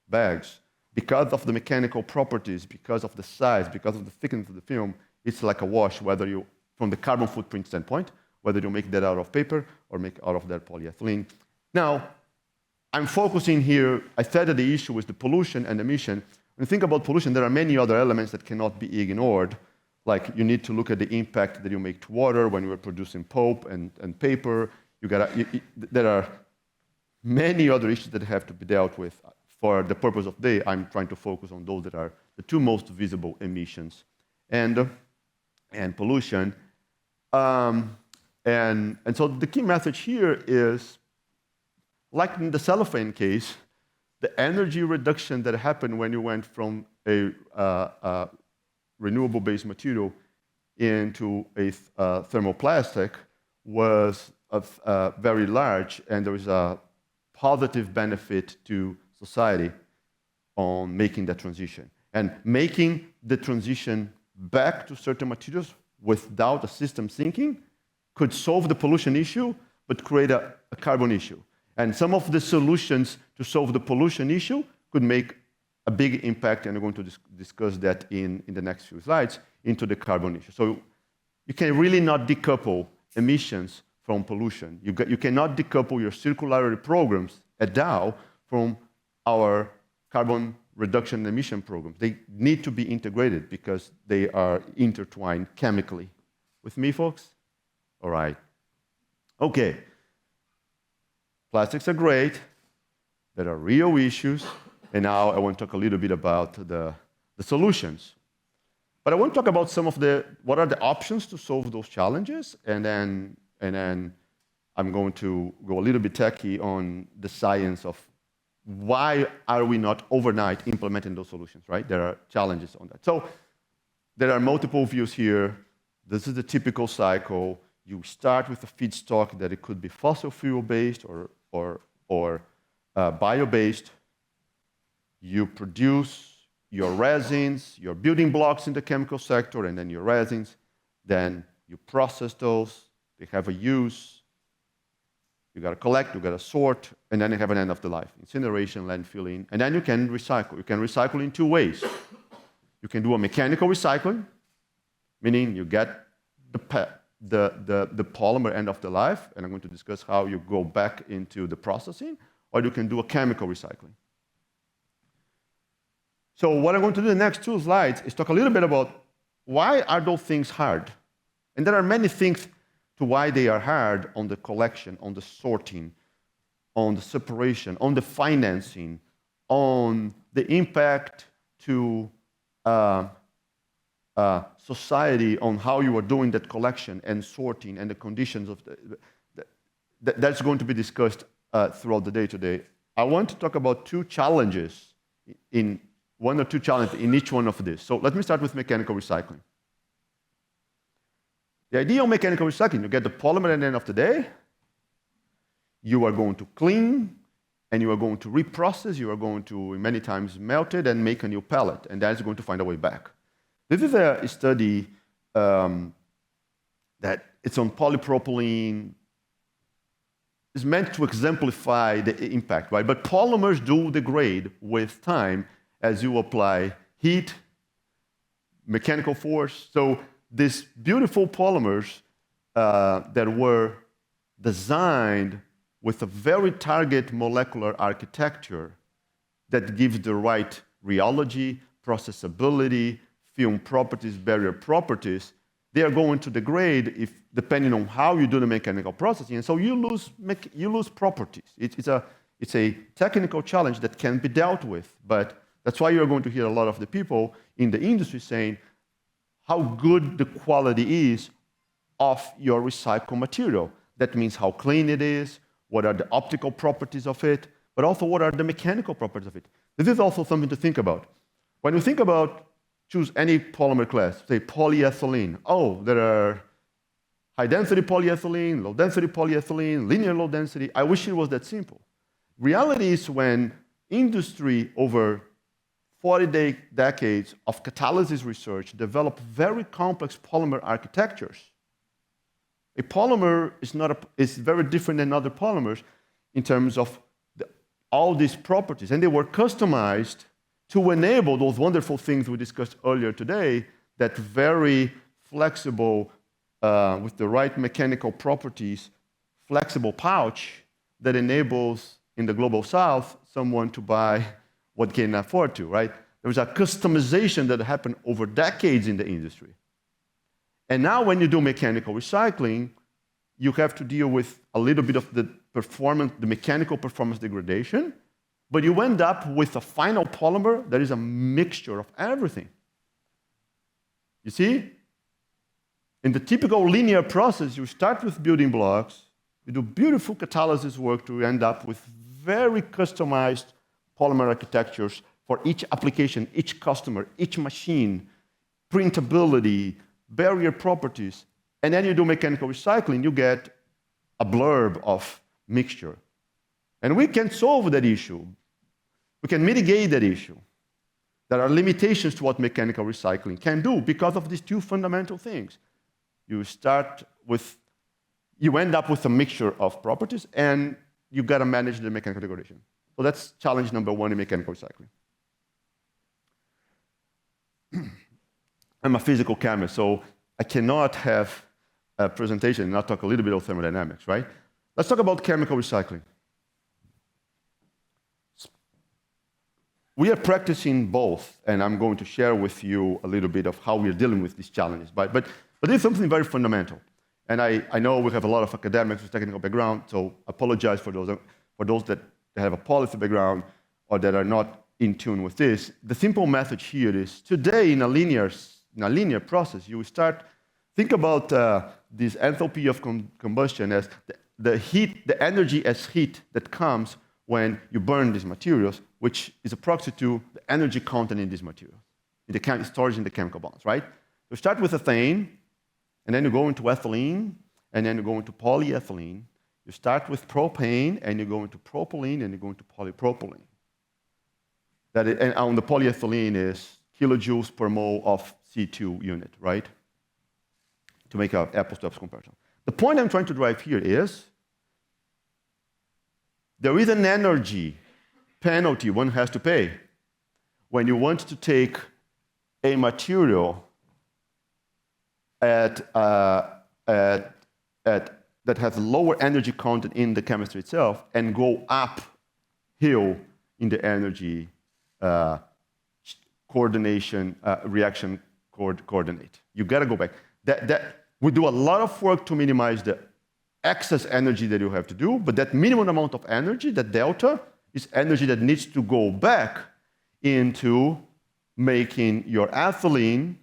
bags, because of the mechanical properties, because of the size, because of the thickness of the film, it's like a wash, whether you, from the carbon footprint standpoint, whether you make that out of paper or make out of that polyethylene. Now, I'm focusing here, I said that the issue is the pollution and emission. When you think about pollution, there are many other elements that cannot be ignored. Like you need to look at the impact that you make to water when you are producing pulp and paper. There are many other issues that have to be dealt with. For the purpose of today, I'm trying to focus on those that are the two most visible emissions and pollution. And so the key message here is, like in the cellophane case, the energy reduction that happened when you went from a renewable-based material into a thermoplastic was very large, and there was a positive benefit to society on making that transition. And making the transition back to certain materials without a system thinking could solve the pollution issue, but create a carbon issue. And some of the solutions to solve the pollution issue could make a big impact, and we're going to discuss that in the next few slides, into the carbon issue. So you can really not decouple emissions from pollution. You cannot decouple your circularity programs at Dow from our carbon reduction and emission programs. They need to be integrated because they are intertwined chemically. With me, folks? All right. Okay. Plastics are great. There are real issues. And now I want to talk a little bit about the solutions. But I want to talk about what are the options to solve those challenges, and then I'm going to go a little bit techy on the science of why are we not overnight implementing those solutions, right? There are challenges on that. So there are multiple views here. This is the typical cycle. You start with a feedstock that it could be fossil fuel-based or bio-based. You produce your resins, your building blocks in the chemical sector, and then your resins. Then you process those. They have a use. You got to collect, you got to sort, and then you have an end of the life. Incineration, landfilling, and then you can recycle. You can recycle in two ways. You can do a mechanical recycling, meaning you get the polymer end of the life, and I'm going to discuss how you go back into the processing, or you can do a chemical recycling. So what I'm going to do in the next two slides is talk a little bit about why are those things hard. And there are many things to why they are hard on the collection, on the sorting. on the separation, on the financing, on the impact to society, on how you are doing that collection and sorting and the conditions of that's going to be discussed throughout the day today. I want to talk about one or two challenges in each one of these. So let me start with mechanical recycling. The idea of mechanical recycling, you get the polymer at the end of the day, you are going to clean, and you are going to reprocess, you are going to many times melt it and make a new pellet, and that's going to find a way back. This is a study that it's on polypropylene. It's meant to exemplify the impact, right? But polymers do degrade with time as you apply heat, mechanical force. So these beautiful polymers that were designed with a very target molecular architecture that gives the right rheology, processability, film properties, barrier properties, they are going to degrade depending on how you do the mechanical processing, and so you lose properties. It's a technical challenge that can be dealt with, but that's why you're going to hear a lot of the people in the industry saying how good the quality is of your recycled material. That means how clean it is, what are the optical properties of it, but also what are the mechanical properties of it. This is also something to think about. When we think about choose any polymer class, say polyethylene. Oh, there are high-density polyethylene, low-density polyethylene, linear low density. I wish it was that simple. Reality is when industry over 40 decades of catalysis research developed very complex polymer architectures. A polymer is very different than other polymers in terms of all these properties, and they were customized to enable those wonderful things we discussed earlier today, that very flexible, with the right mechanical properties, flexible pouch that enables, in the global south, someone to buy what can afford to, right? There was a customization that happened over decades in the industry. And now when you do mechanical recycling, you have to deal with a little bit of the mechanical performance degradation, but you end up with a final polymer that is a mixture of everything. You see? In the typical linear process, you start with building blocks, you do beautiful catalysis work to end up with very customized polymer architectures for each application, each customer, each machine, printability, barrier properties, and then you do mechanical recycling, you get a blurb of mixture. And we can solve that issue. We can mitigate that issue. There are limitations to what mechanical recycling can do because of these two fundamental things. You end up with a mixture of properties, and you got to manage the mechanical degradation. So that's challenge number one in mechanical recycling. I'm a physical chemist, so I cannot have a presentation and not talk a little bit of thermodynamics, right? Let's talk about chemical recycling. We are practicing both, and I'm going to share with you a little bit of how we're dealing with these challenges. But there's something very fundamental. And I know we have a lot of academics with technical background, so apologize for those that have a policy background or that are not in tune with this. The simple message here is today in a linear process, you think about this enthalpy of combustion as the heat, the energy as heat that comes when you burn these materials, which is a proxy to the energy content in these materials, in the storage in the chemical bonds, right? You start with ethane, and then you go into ethylene, and then you go into polyethylene. You start with propane, and you go into propylene, and you go into polypropylene. And on the polyethylene is kilojoules per mole of C2 unit, right? To make an apples-to-apples comparison. The point I'm trying to drive here is there is an energy penalty one has to pay when you want to take a material that has lower energy content in the chemistry itself and go uphill in the energy coordination, reaction coordinate. You got to go back. We do a lot of work to minimize the excess energy that you have to do, but that minimum amount of energy, that delta, is energy that needs to go back into making your ethylene,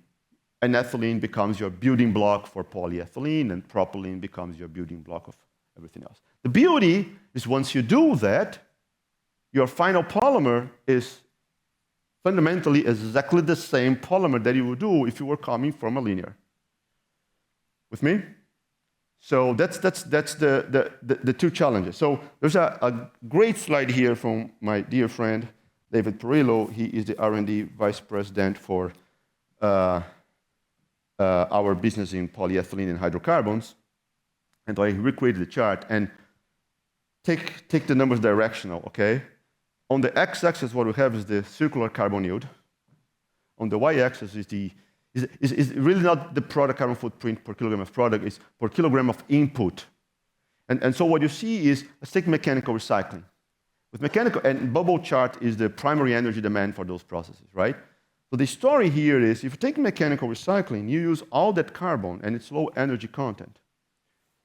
and ethylene becomes your building block for polyethylene, and propylene becomes your building block of everything else. The beauty is once you do that, your final polymer is fundamentally exactly the same polymer that you would do if you were coming from a linear. With me? So that's the two challenges. So there's a great slide here from my dear friend, David Perillo. He is the R&D vice president for our business in polyethylene and hydrocarbons. And I recreated the chart and take the numbers directional, okay? On the x-axis, what we have is the circular carbon yield. On the y-axis is really not the product carbon footprint per kilogram of product, it's per kilogram of input. And so what you see is, let's take mechanical recycling. With mechanical, and bubble chart is the primary energy demand for those processes, right? So the story here is, if you take mechanical recycling, you use all that carbon and it's low energy content.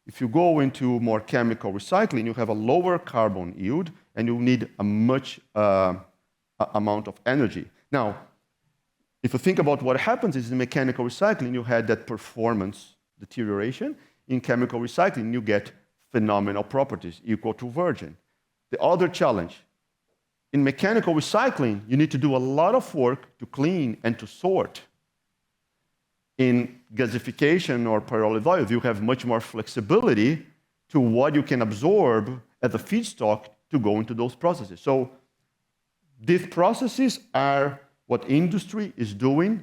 If you go into more chemical recycling, you have a lower carbon yield and you need a much amount of energy. Now, if you think about what happens is in mechanical recycling, you had that performance deterioration. In chemical recycling, you get phenomenal properties equal to virgin. The other challenge, in mechanical recycling, you need to do a lot of work to clean and to sort. In gasification or pyrolysis oils, you have much more flexibility to what you can absorb as a feedstock to go into those processes. So these processes are what industry is doing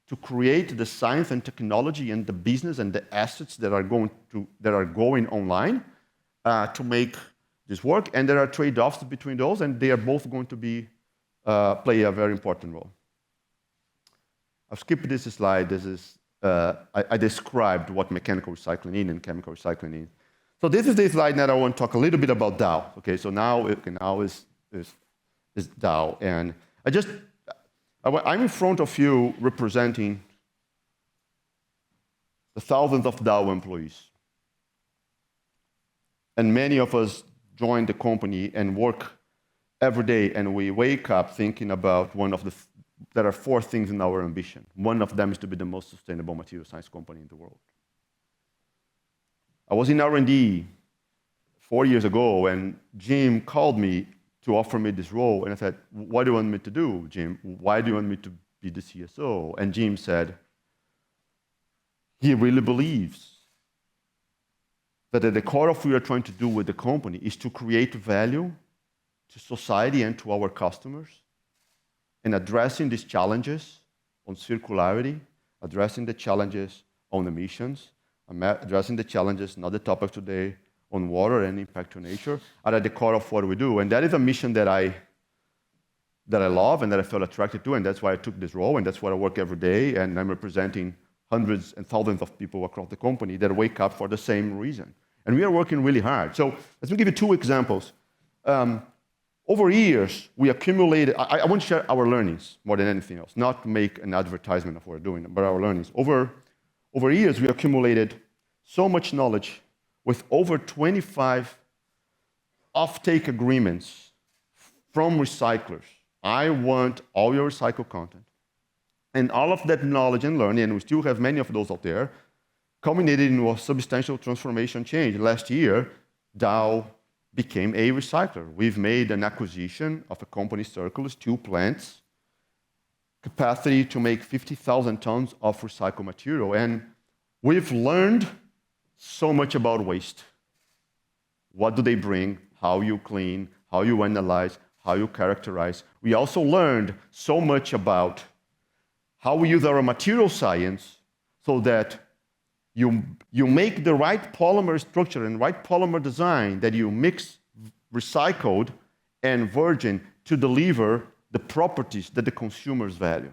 to create the science and technology and the business and the assets that are going online to make this work. And there are trade-offs between those, and they are both going to play a very important role. I'll skip this slide. This is I described what mechanical recycling is and chemical recycling is. So this is the slide that I want to talk a little bit about Dow. Okay, so now is Dow, and I'm in front of you representing the thousands of Dow employees, and many of us join the company and work every day, and we wake up thinking about there are 4 things in our ambition. One of them is to be the most sustainable material science company in the world. I was in R&D 4 years ago, and Jim called me to offer me this role, and I said, what do you want me to do, Jim? Why do you want me to be the CSO? And Jim said, he really believes that at the core of what we are trying to do with the company is to create value to society and to our customers, and addressing these challenges on circularity, addressing the challenges on emissions, addressing the challenges, not the topic today, on water and impact to nature, are at the core of what we do. And that is a mission that I love and that I felt attracted to, and that's why I took this role, and that's why I work every day, and I'm representing hundreds and thousands of people across the company that wake up for the same reason. And we are working really hard. So let me give you 2 examples. Over years, we accumulated, I want to share our learnings more than anything else, not to make an advertisement of what we're doing, but our learnings. Over years, we accumulated so much knowledge with over 25 off-take agreements from recyclers. I want all your recycled content. And all of that knowledge and learning, and we still have many of those out there, culminated in a substantial transformation change. Last year, Dow became a recycler. We've made an acquisition of a company, Circularity, 2 plants, capacity to make 50,000 tons of recycled material. And we've learned so much about waste. What do they bring? How you clean, how you analyze, how you characterize. We also learned so much about how we use our material science so that you make the right polymer structure and right polymer design, that you mix recycled and virgin to deliver the properties that the consumers value.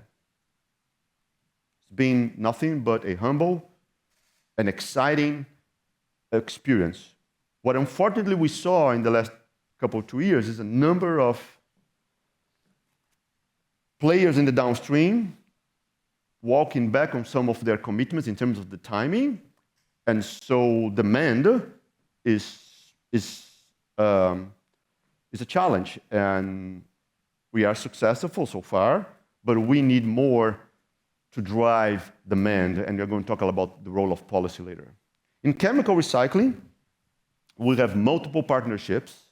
It's been nothing but a humble and exciting experience. What unfortunately we saw in the last couple of 2 years is a number of players in the downstream walking back on some of their commitments in terms of the timing, and so demand is, is, is a challenge, and we are successful so far, but we need more to drive demand, and we're going to talk about the role of policy later. In chemical recycling, we have multiple partnerships.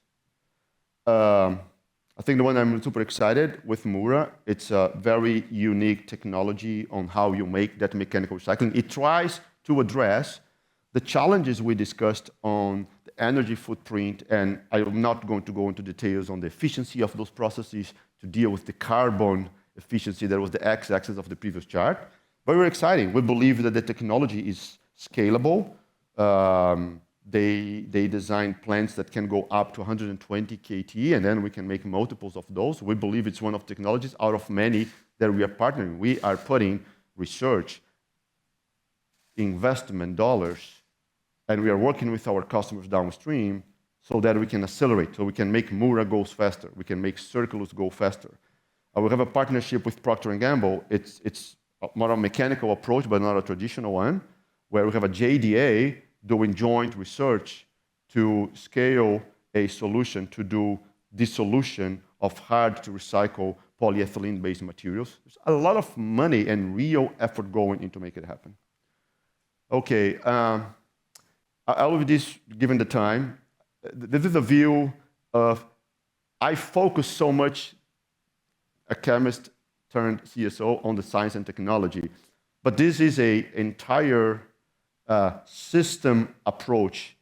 I think the one I'm super excited with Mura, it's a very unique technology on how you make that mechanical recycling. It tries to address the challenges we discussed on the energy footprint, and I'm not going to go into details on the efficiency of those processes to deal with the carbon efficiency. That was the x-axis of the previous chart. But we're excited. We believe that the technology is scalable. They design plants that can go up to 120 KT, and then we can make multiples of those. We believe it's one of the technologies out of many that we are partnering. We are putting research, investment dollars, and we are working with our customers downstream so that we can accelerate, so we can make Mura goes faster, we can make Circulus go faster. We have a partnership with Procter & Gamble. It's more a mechanical approach, but not a traditional one, where we have a JDA doing joint research to scale a solution to do dissolution of hard-to-recycle polyethylene-based materials. There's a lot of money and real effort going into make it happen. Okay, all of this, given the time, this is a view of, I focus so much, a chemist turned CSO, on the science and technology, but this is an entire system approach.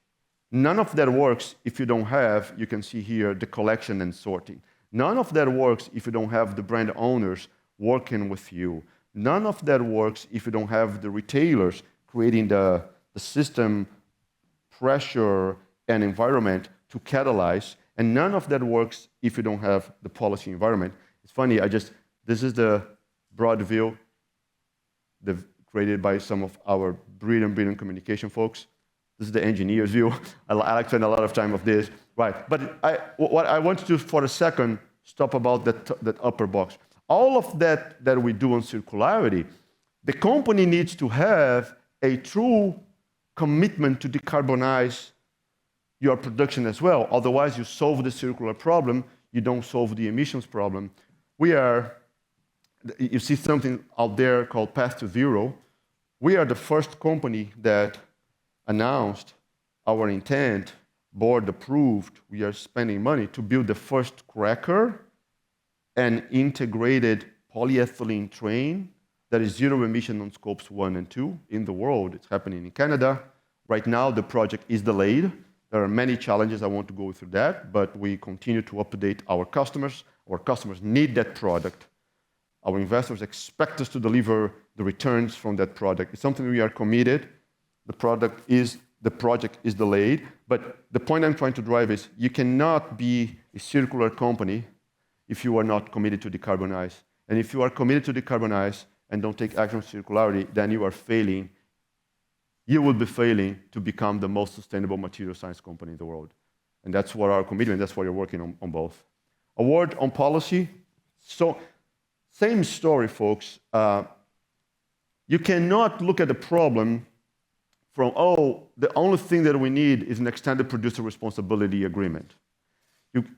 None of that works if you don't have, you can see here, the collection and sorting. None of that works if you don't have the brand owners working with you. None of that works if you don't have the retailers creating the system pressure and environment to catalyze. And none of that works if you don't have the policy environment. It's funny, this is the broad view created by some of our brilliant communication folks. This is the engineer's view. I like to spend a lot of time of this. Right, but what I want to, for a second, stop about that upper box. All of that we do on circularity, the company needs to have a true commitment to decarbonize your production as well. Otherwise, you solve the circular problem, you don't solve the emissions problem. You see something out there called Path to Zero. We are the first company that announced our intent, board approved, we are spending money to build the first cracker and integrated polyethylene train that is zero emission on scopes 1 and 2 in the world. It's happening in Canada. Right now, the project is delayed. There are many challenges, I won't go through that, but we continue to update our customers. Our customers need that product. Our investors expect us to deliver the returns from that product. It's something we are committed. The project is delayed, but the point I'm trying to drive is you cannot be a circular company if you are not committed to decarbonize. And if you are committed to decarbonize and don't take action on circularity, then you are failing. You will be failing to become the most sustainable material science company in the world. And that's what our commitment, that's why you're working on both. A word on policy. So, same story, folks. You cannot look at the problem from, the only thing that we need is an extended producer responsibility agreement.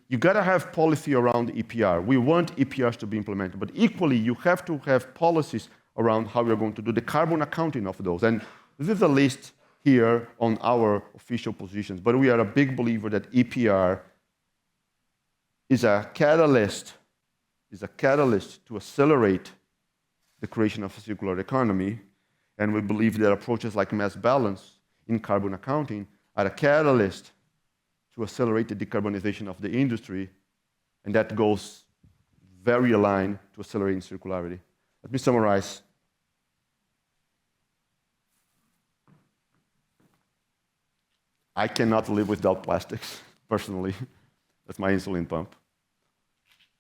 You gotta have policy around EPR. We want EPRs to be implemented, but equally, you have to have policies around how we're going to do the carbon accounting of those. And this is a list here on our official positions, but we are a big believer that EPR is a catalyst to accelerate the creation of a circular economy. And we believe that approaches like mass balance in carbon accounting are a catalyst to accelerate the decarbonization of the industry, and that goes very aligned to accelerating circularity. Let me summarize. I cannot live without plastics, personally. That's my insulin pump.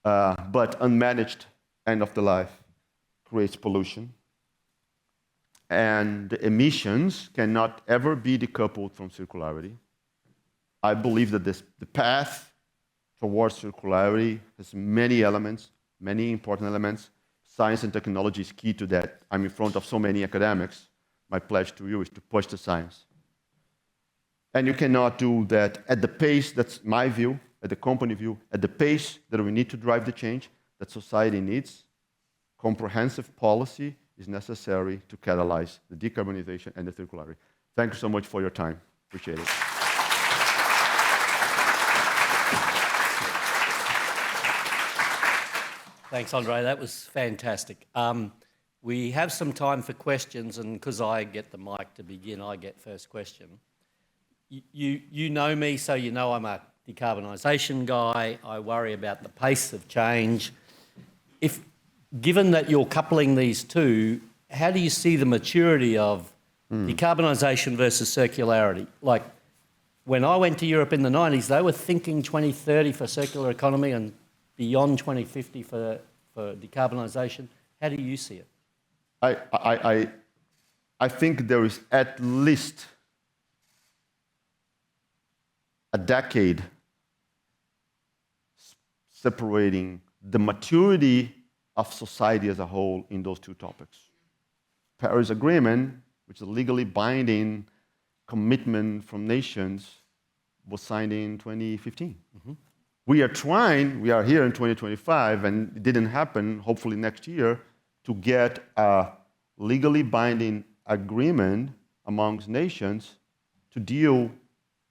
But unmanaged end of the life creates pollution. And the emissions cannot ever be decoupled from circularity. I believe that the path towards circularity has many elements, many important elements. Science and technology is key to that. I'm in front of so many academics. My pledge to you is to push the science. And you cannot do that at the pace, that's my view, at the company view, at the pace that we need to drive the change that society needs. Comprehensive policy is necessary to catalyze the decarbonization and the circularity. Thank you so much for your time. Appreciate it. Thanks, Andre. That was fantastic. We have some time for questions, and because I get the mic to begin, I get first question. You know me, so you know I'm a decarbonisation guy. I worry about the pace of change. Given that you're coupling these two, how do you see the maturity of decarbonisation versus circularity? Like, when I went to Europe in the 90s, they were thinking 2030 for circular economy and beyond 2050 for decarbonisation. How do you see it? I think there is at least a decade separating the maturity of society as a whole in those two topics. Paris Agreement, which is a legally binding commitment from nations, was signed in 2015. Mm-hmm. We are here in 2025, and it didn't happen, hopefully next year, to get a legally binding agreement amongst nations to deal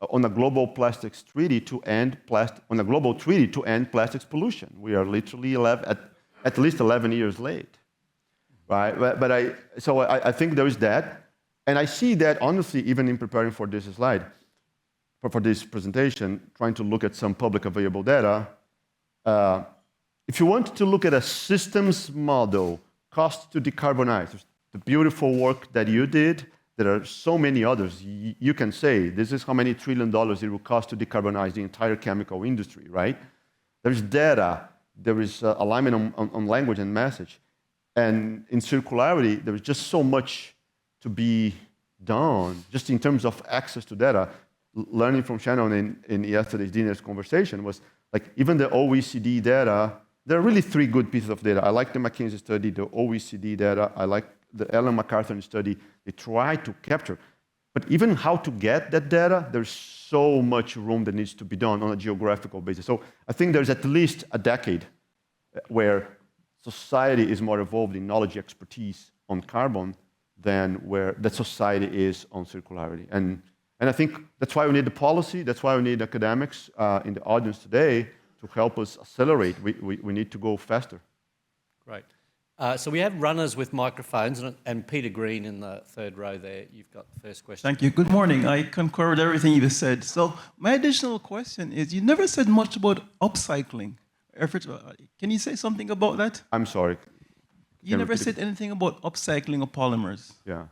on a global plastics treaty to end plastics pollution. We are literally at least 11 years late, right? But I think there is that, and I see that honestly even in preparing for this slide, for this presentation, trying to look at some public available data. If you want to look at a systems model, cost to decarbonize, the beautiful work that you did, there are so many others. You can say, this is how many $1 trillion it will cost to decarbonize the entire chemical industry, right? There's data, there is alignment on language and message. And in circularity, there is just so much to be done, just in terms of access to data. Learning from Shannon in yesterday's dinner's conversation was like, even the OECD data, there are really three good pieces of data. I like the McKinsey study, the OECD data, I like the Ellen MacArthur study. They try to capture. But even how to get that data, there's so much room that needs to be done on a geographical basis. So I think there's at least a decade where society is more evolved in knowledge expertise on carbon than where that society is on circularity. And I think that's why we need the policy, that's why we need academics in the audience today to help us accelerate. We need to go faster. Great. So we have runners with microphones, and Peter Green in the third row there. You've got the first question. Thank you. Good morning. I concur with everything you said. So my additional question is, you never said much about upcycling. Can you say something about that? I'm sorry. You never said anything about upcycling of polymers. Yeah.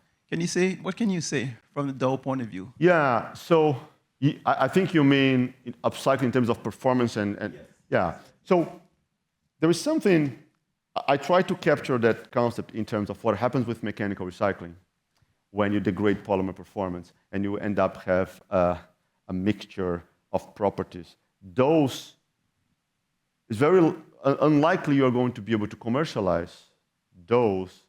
What can you say from the Dow point of view? Yeah, so I think you mean upcycling in terms of performance and yes. Yeah. So there is something, I try to capture that concept in terms of what happens with mechanical recycling when you degrade polymer performance and you end up have a mixture of properties. Those, it's very unlikely you're going to be able to commercialize those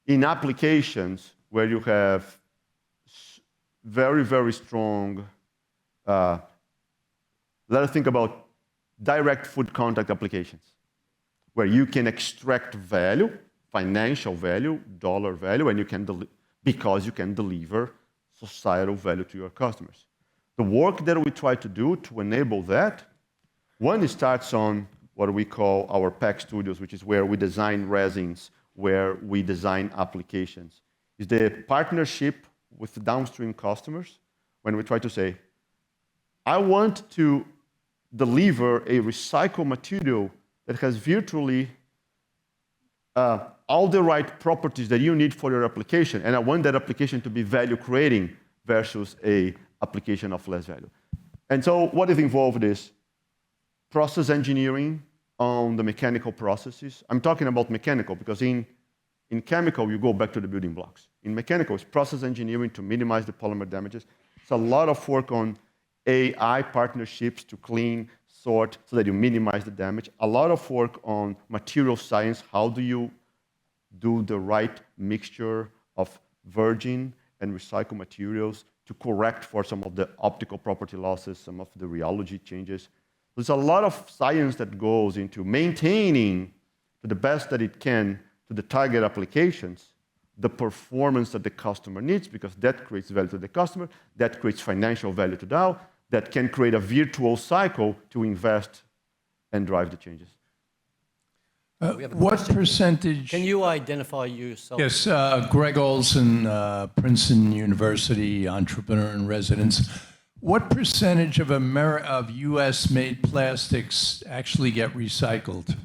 in applications where you have very, very strong, let us think about direct food contact applications, where you can extract value, financial value, dollar value, and you can because you can deliver societal value to your customers. The work that we try to do to enable that, one starts on what we call our Pack Studios, which is where we design resins, where we design applications. Is the partnership with the downstream customers when we try to say, I want to deliver a recycled material that has virtually all the right properties that you need for your application, and I want that application to be value creating versus a application of less value. And so what is involved is process engineering on the mechanical processes. I'm talking about mechanical because in chemical, you go back to the building blocks. In mechanical, it's process engineering to minimize the polymer damages. It's a lot of work on AI partnerships to clean, sort, so that you minimize the damage. A lot of work on material science. How do you do the right mixture of virgin and recycled materials to correct for some of the optical property losses, some of the rheology changes. There's a lot of science that goes into maintaining to the best that it can to the target applications the performance that the customer needs, because that creates value to the customer, that creates financial value to Dow, that can create a virtuous cycle to invest and drive the changes. What percentage? Can you identify yourself? Yes, Greg Olson, Princeton University entrepreneur in residence. What percentage of U.S.-made plastics actually get recycled?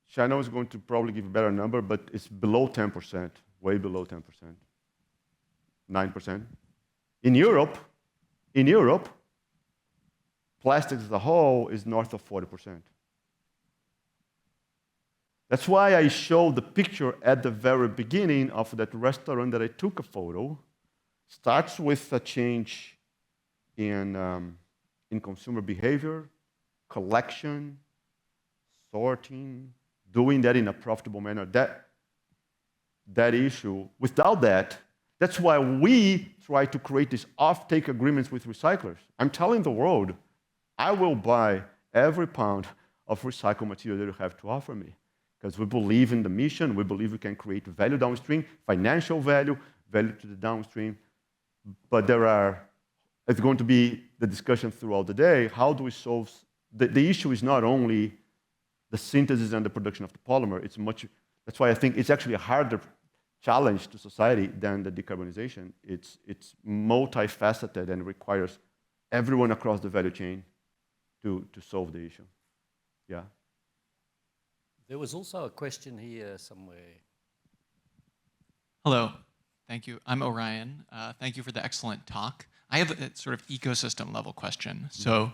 China is going to probably give a better number, but it's below 10%, way below 10%, 9%. In Europe, plastics as a whole is north of 40%. That's why I showed the picture at the very beginning of that restaurant that I took a photo. Starts with a change in consumer behavior, collection, sorting, doing that in a profitable manner. That issue, without that, that's why we try to create these off-take agreements with recyclers. I'm telling the world, I will buy every pound of recycled material that you have to offer me, because we believe in the mission, we believe we can create value downstream, financial value, value to the downstream. But it's going to be the discussion throughout the day, how do we solve, the issue is not only the synthesis and the production of the polymer, that's why I think it's actually a harder challenge to society than the decarbonization. It's multifaceted and requires everyone across the value chain to solve the issue. Yeah. There was also a question here somewhere. Hello, thank you. I'm Orion. Thank you for the excellent talk. I have a sort of ecosystem level question. So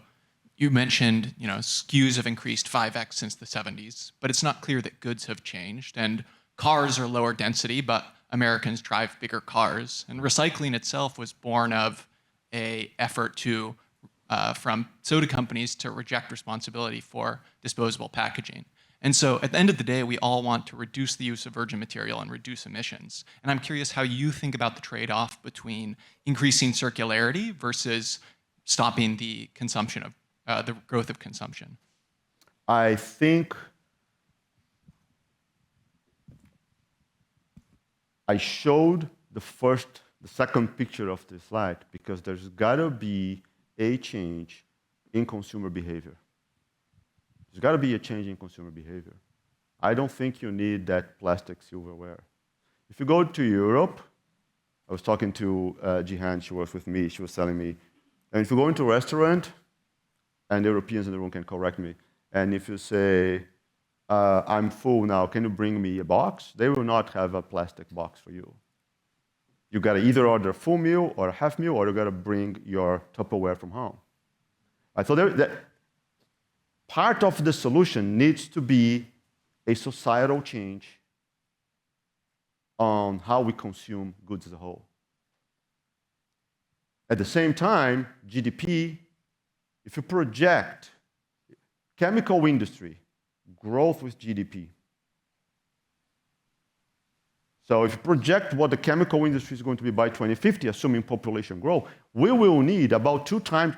you mentioned, SKUs have increased 5x since the 70s, but it's not clear that goods have changed. And cars are lower density, but Americans drive bigger cars. And recycling itself was born of an effort from soda companies to reject responsibility for disposable packaging. And so at the end of the day, we all want to reduce the use of virgin material and reduce emissions. And I'm curious how you think about the trade-off between increasing circularity versus stopping the consumption of the growth of consumption. I think I showed the second picture of this slide because there's got to be a change in consumer behavior. There's got to be a change in consumer behavior. I don't think you need that plastic silverware. If you go to Europe, I was talking to Jihan, she was with me, she was telling me, and if you go into a restaurant, and the Europeans in the room can correct me, and if you say, I'm full now, can you bring me a box? They will not have a plastic box for you. You got to either order a full meal or a half meal, or you got to bring your Tupperware from home. So part of the solution needs to be a societal change on how we consume goods as a whole. At the same time, GDP, if you project chemical industry growth with GDP, so if you project what the chemical industry is going to be by 2050, assuming population growth, we will need about 2 times,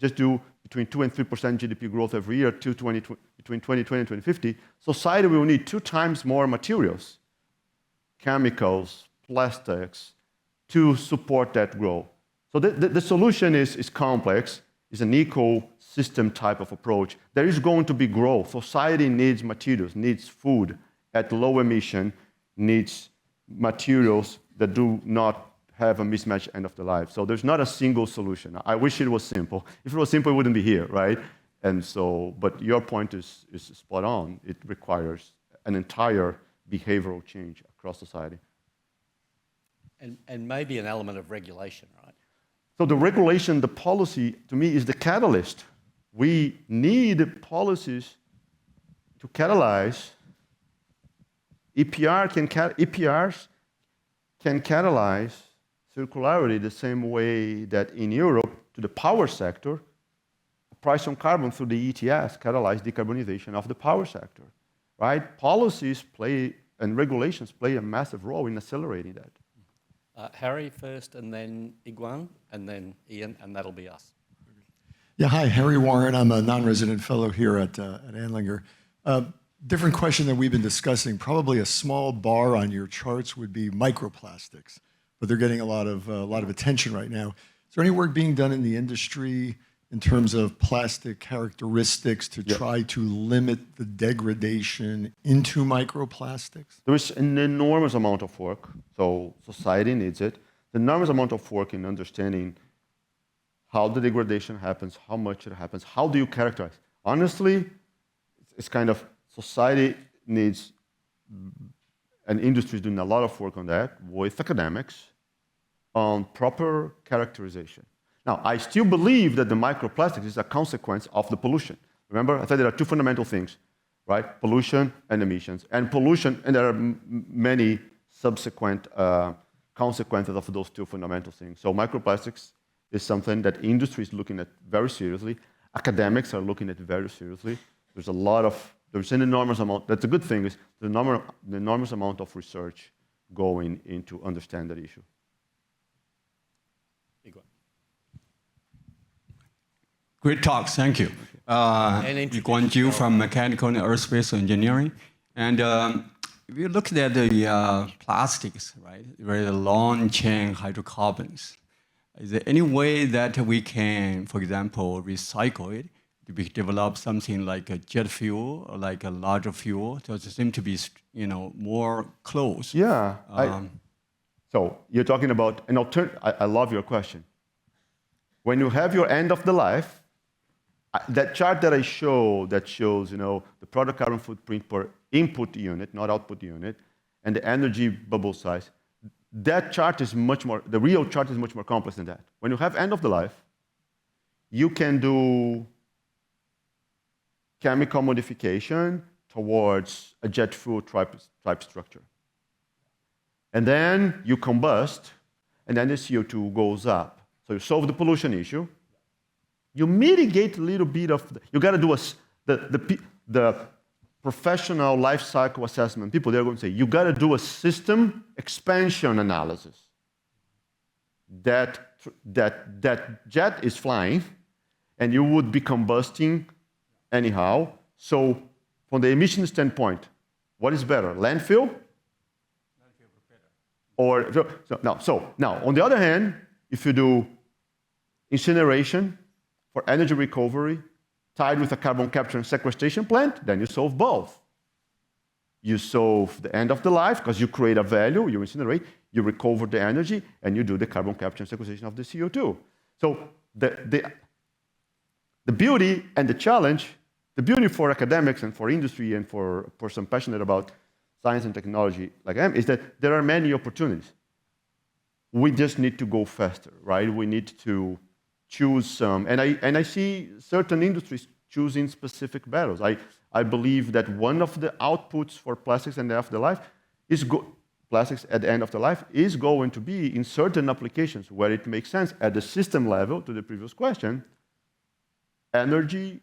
just do between 2 and 3% GDP growth every year between 2020 and 2050. Society will need 2 times more materials, chemicals, plastics, to support that growth. So the solution is complex, is an ecosystem type of approach. There is going to be growth. Society needs materials, needs food at low emission, needs materials that do not have a mismatch end of the life. So there's not a single solution. I wish it was simple. If it was simple, it wouldn't be here, right? And so, but your point is spot on. It requires an entire behavioral change across society. And maybe an element of regulation, right? So the regulation, the policy, to me, is the catalyst. We need policies to catalyze. EPRs can catalyze circularity the same way that in Europe, to the power sector, price on carbon through the ETS catalyzed decarbonization of the power sector, right? Policies play and regulations play a massive role in accelerating that. Harry first, and then Iguan, and then Ian, and that'll be us. Yeah, hi, Harry Warren. I'm a non-resident fellow here at Andlinger. Different question that we've been discussing. Probably a small bar on your charts would be microplastics, but they're getting a lot of attention right now. Is there any work being done in the industry in terms of plastic characteristics to try to limit the degradation into microplastics? There is an enormous amount of work, so society needs it. An enormous amount of work in understanding how the degradation happens, how much it happens, how do you characterize? Honestly, it's kind of society needs, and industry is doing a lot of work on that with academics on proper characterization. Now, I still believe that the microplastics is a consequence of the pollution. Remember, I said there are two fundamental things, right? Pollution and emissions. And pollution, and there are many subsequent consequences of those two fundamental things. So microplastics is something that industry is looking at very seriously. Academics are looking at it very seriously. There's an enormous amount, that's a good thing, is the enormous amount of research going into understand that issue. Great talk, thank you. Guan Jiu from Mechanical and Aerospace Engineering. And if you look at the plastics, right, very long chain hydrocarbons, is there any way that we can, for example, recycle it to develop something like a jet fuel or like a larger fuel? So it seems to be, more close. Yeah. So you're talking about an alternative. I love your question. When you have your end of the life, that chart that I show that shows, the product carbon footprint per input unit, not output unit, and the energy bubble size, that chart is the real chart is much more complex than that. When you have end of the life, you can do chemical modification towards a jet fuel type structure. And then you combust, and then the CO2 goes up. So you solve the pollution issue. You mitigate a little bit of, you got to do the professional life cycle assessment. People, they're going to say, you got to do a system expansion analysis. That jet is flying, and you would be combusting anyhow. So from the emission standpoint, what is better, landfill? Now, on the other hand, if you do incineration for energy recovery tied with a carbon capture and sequestration plant, then you solve both. You solve the end of the life because you create a value, you incinerate, you recover the energy, and you do the carbon capture and sequestration of the CO2. So the beauty and the challenge, the beauty for academics and for industry and for a person passionate about science and technology like I am, is that there are many opportunities. We just need to go faster, right? We need to choose some, and I see certain industries choosing specific battles. I believe that one of the outputs for plastics at the end of the life plastics at the end of the life is going to be in certain applications where it makes sense at the system level, to the previous question, energy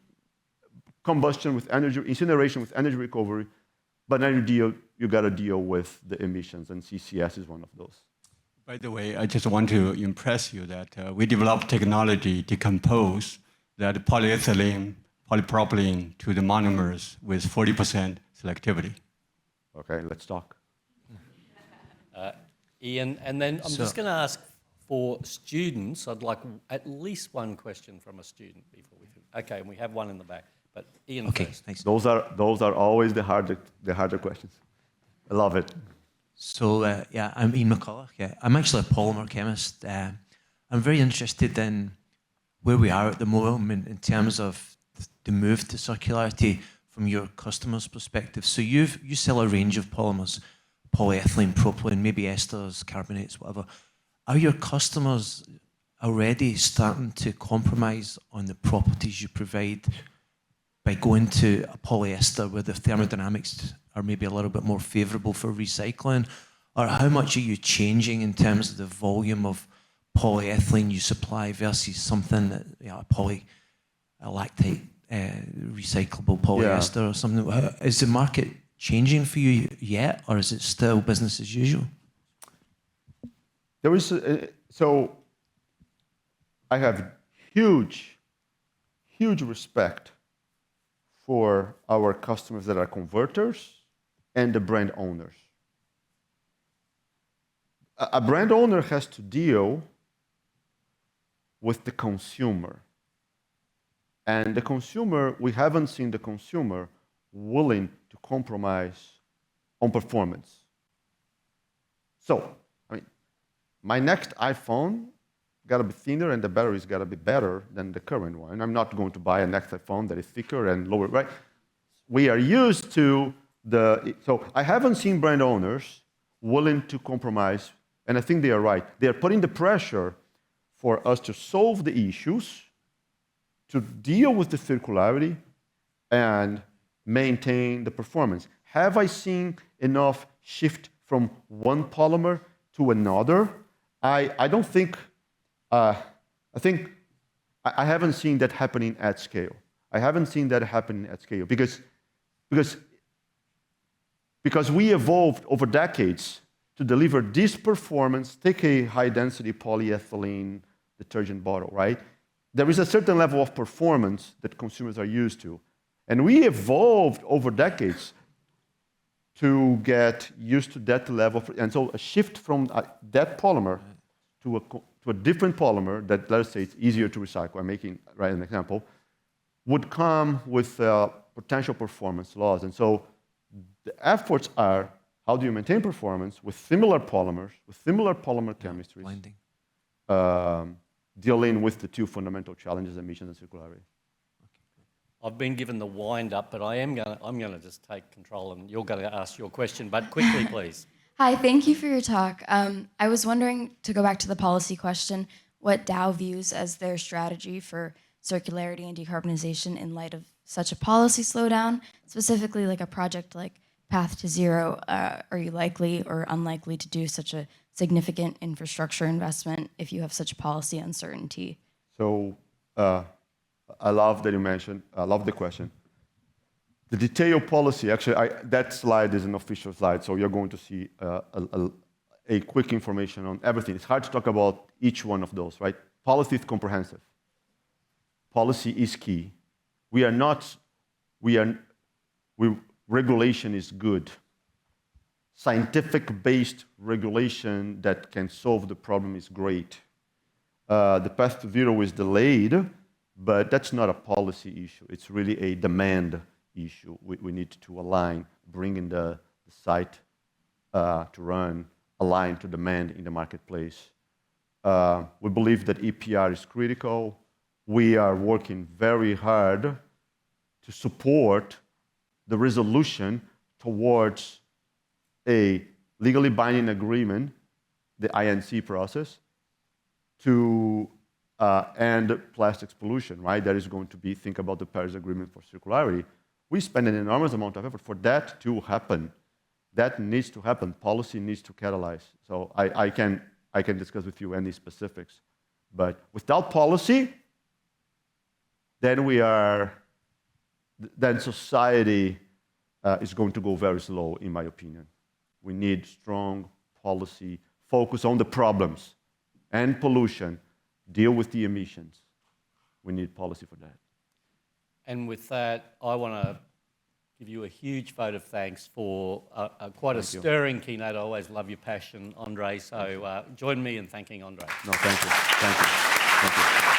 combustion with energy, incineration with energy recovery, but then you got to deal with the emissions, and CCS is one of those. By the way, I just want to impress you that we developed technology to decompose that polyethylene, polypropylene to the monomers with 40% selectivity. Okay, let's talk. Ian, and then I'm just going to ask for students. I'd like at least one question from a student before we finish. Okay, and we have one in the back. But Ian first. Thanks. Those are always the harder questions. I love it. So, I'm Ian McCulloch. Yeah, I'm actually a polymer chemist. I'm very interested in where we are at the moment in terms of the move to circularity from your customers' perspective. So you sell a range of polymers, polyethylene, propylene, maybe esters, carbonates, whatever. Are your customers already starting to compromise on the properties you provide by going to a polyester where the thermodynamics are maybe a little bit more favorable for recycling? Or how much are you changing in terms of the volume of polyethylene you supply versus something that, a lactate recyclable polyester or something? Is the market changing for you yet, or is it still business as usual? So I have huge respect for our customers that are converters and the brand owners. A brand owner has to deal with the consumer. And the consumer, we haven't seen the consumer willing to compromise on performance. So, I mean, my next iPhone got to be thinner and the battery's got to be better than the current one. I'm not going to buy a next iPhone that is thicker and lower, right? We are used to so I haven't seen brand owners willing to compromise, and I think they are right. They are putting the pressure for us to solve the issues, to deal with the circularity, and maintain the performance. Have I seen enough shift from one polymer to another? I don't think, I haven't seen that happening at scale. I haven't seen that happening at scale because we evolved over decades to deliver this performance. Take a high-density polyethylene detergent bottle, right? There is a certain level of performance that consumers are used to. And we evolved over decades to get used to that level. And so a shift from that polymer to a different polymer that, let's say, it's easier to recycle, I'm making an example, would come with potential performance loss. And so the efforts are, how do you maintain performance with similar polymers, with similar polymer chemistries, dealing with the two fundamental challenges, emissions and circularity. I've been given the wind up, but I'm going to just take control and you're going to ask your question, but quickly, please. Hi, thank you for your talk. I was wondering, to go back to the policy question, what Dow views as their strategy for circularity and decarbonization in light of such a policy slowdown, specifically like a project like Path to Zero. Are you likely or unlikely to do such a significant infrastructure investment if you have such policy uncertainty? So I love that you mentioned, I love the question. The detailed policy, actually, that slide is an official slide, so you're going to see a quick information on everything. It's hard to talk about each one of those, right? Policy is comprehensive. Policy is key. Regulation is good. Scientific-based regulation that can solve the problem is great. The Path to Zero is delayed, but that's not a policy issue. It's really a demand issue. We need to align, bringing the site to run, align to demand in the marketplace. We believe that EPR is critical. We are working very hard to support the resolution towards a legally binding agreement, the INC process, to end plastics pollution, right? That is going to be, think about the Paris Agreement for circularity. We spend an enormous amount of effort for that to happen. That needs to happen. Policy needs to catalyze. So I can discuss with you any specifics. But without policy, then society is going to go very slow, in my opinion. We need strong policy, focus on the problems and pollution, deal with the emissions. We need policy for that. And with that, I want to give you a huge vote of thanks for quite a stirring keynote. I always love your passion, Andre. So join me in thanking Andre. No, thank you. Thank you. Thank you.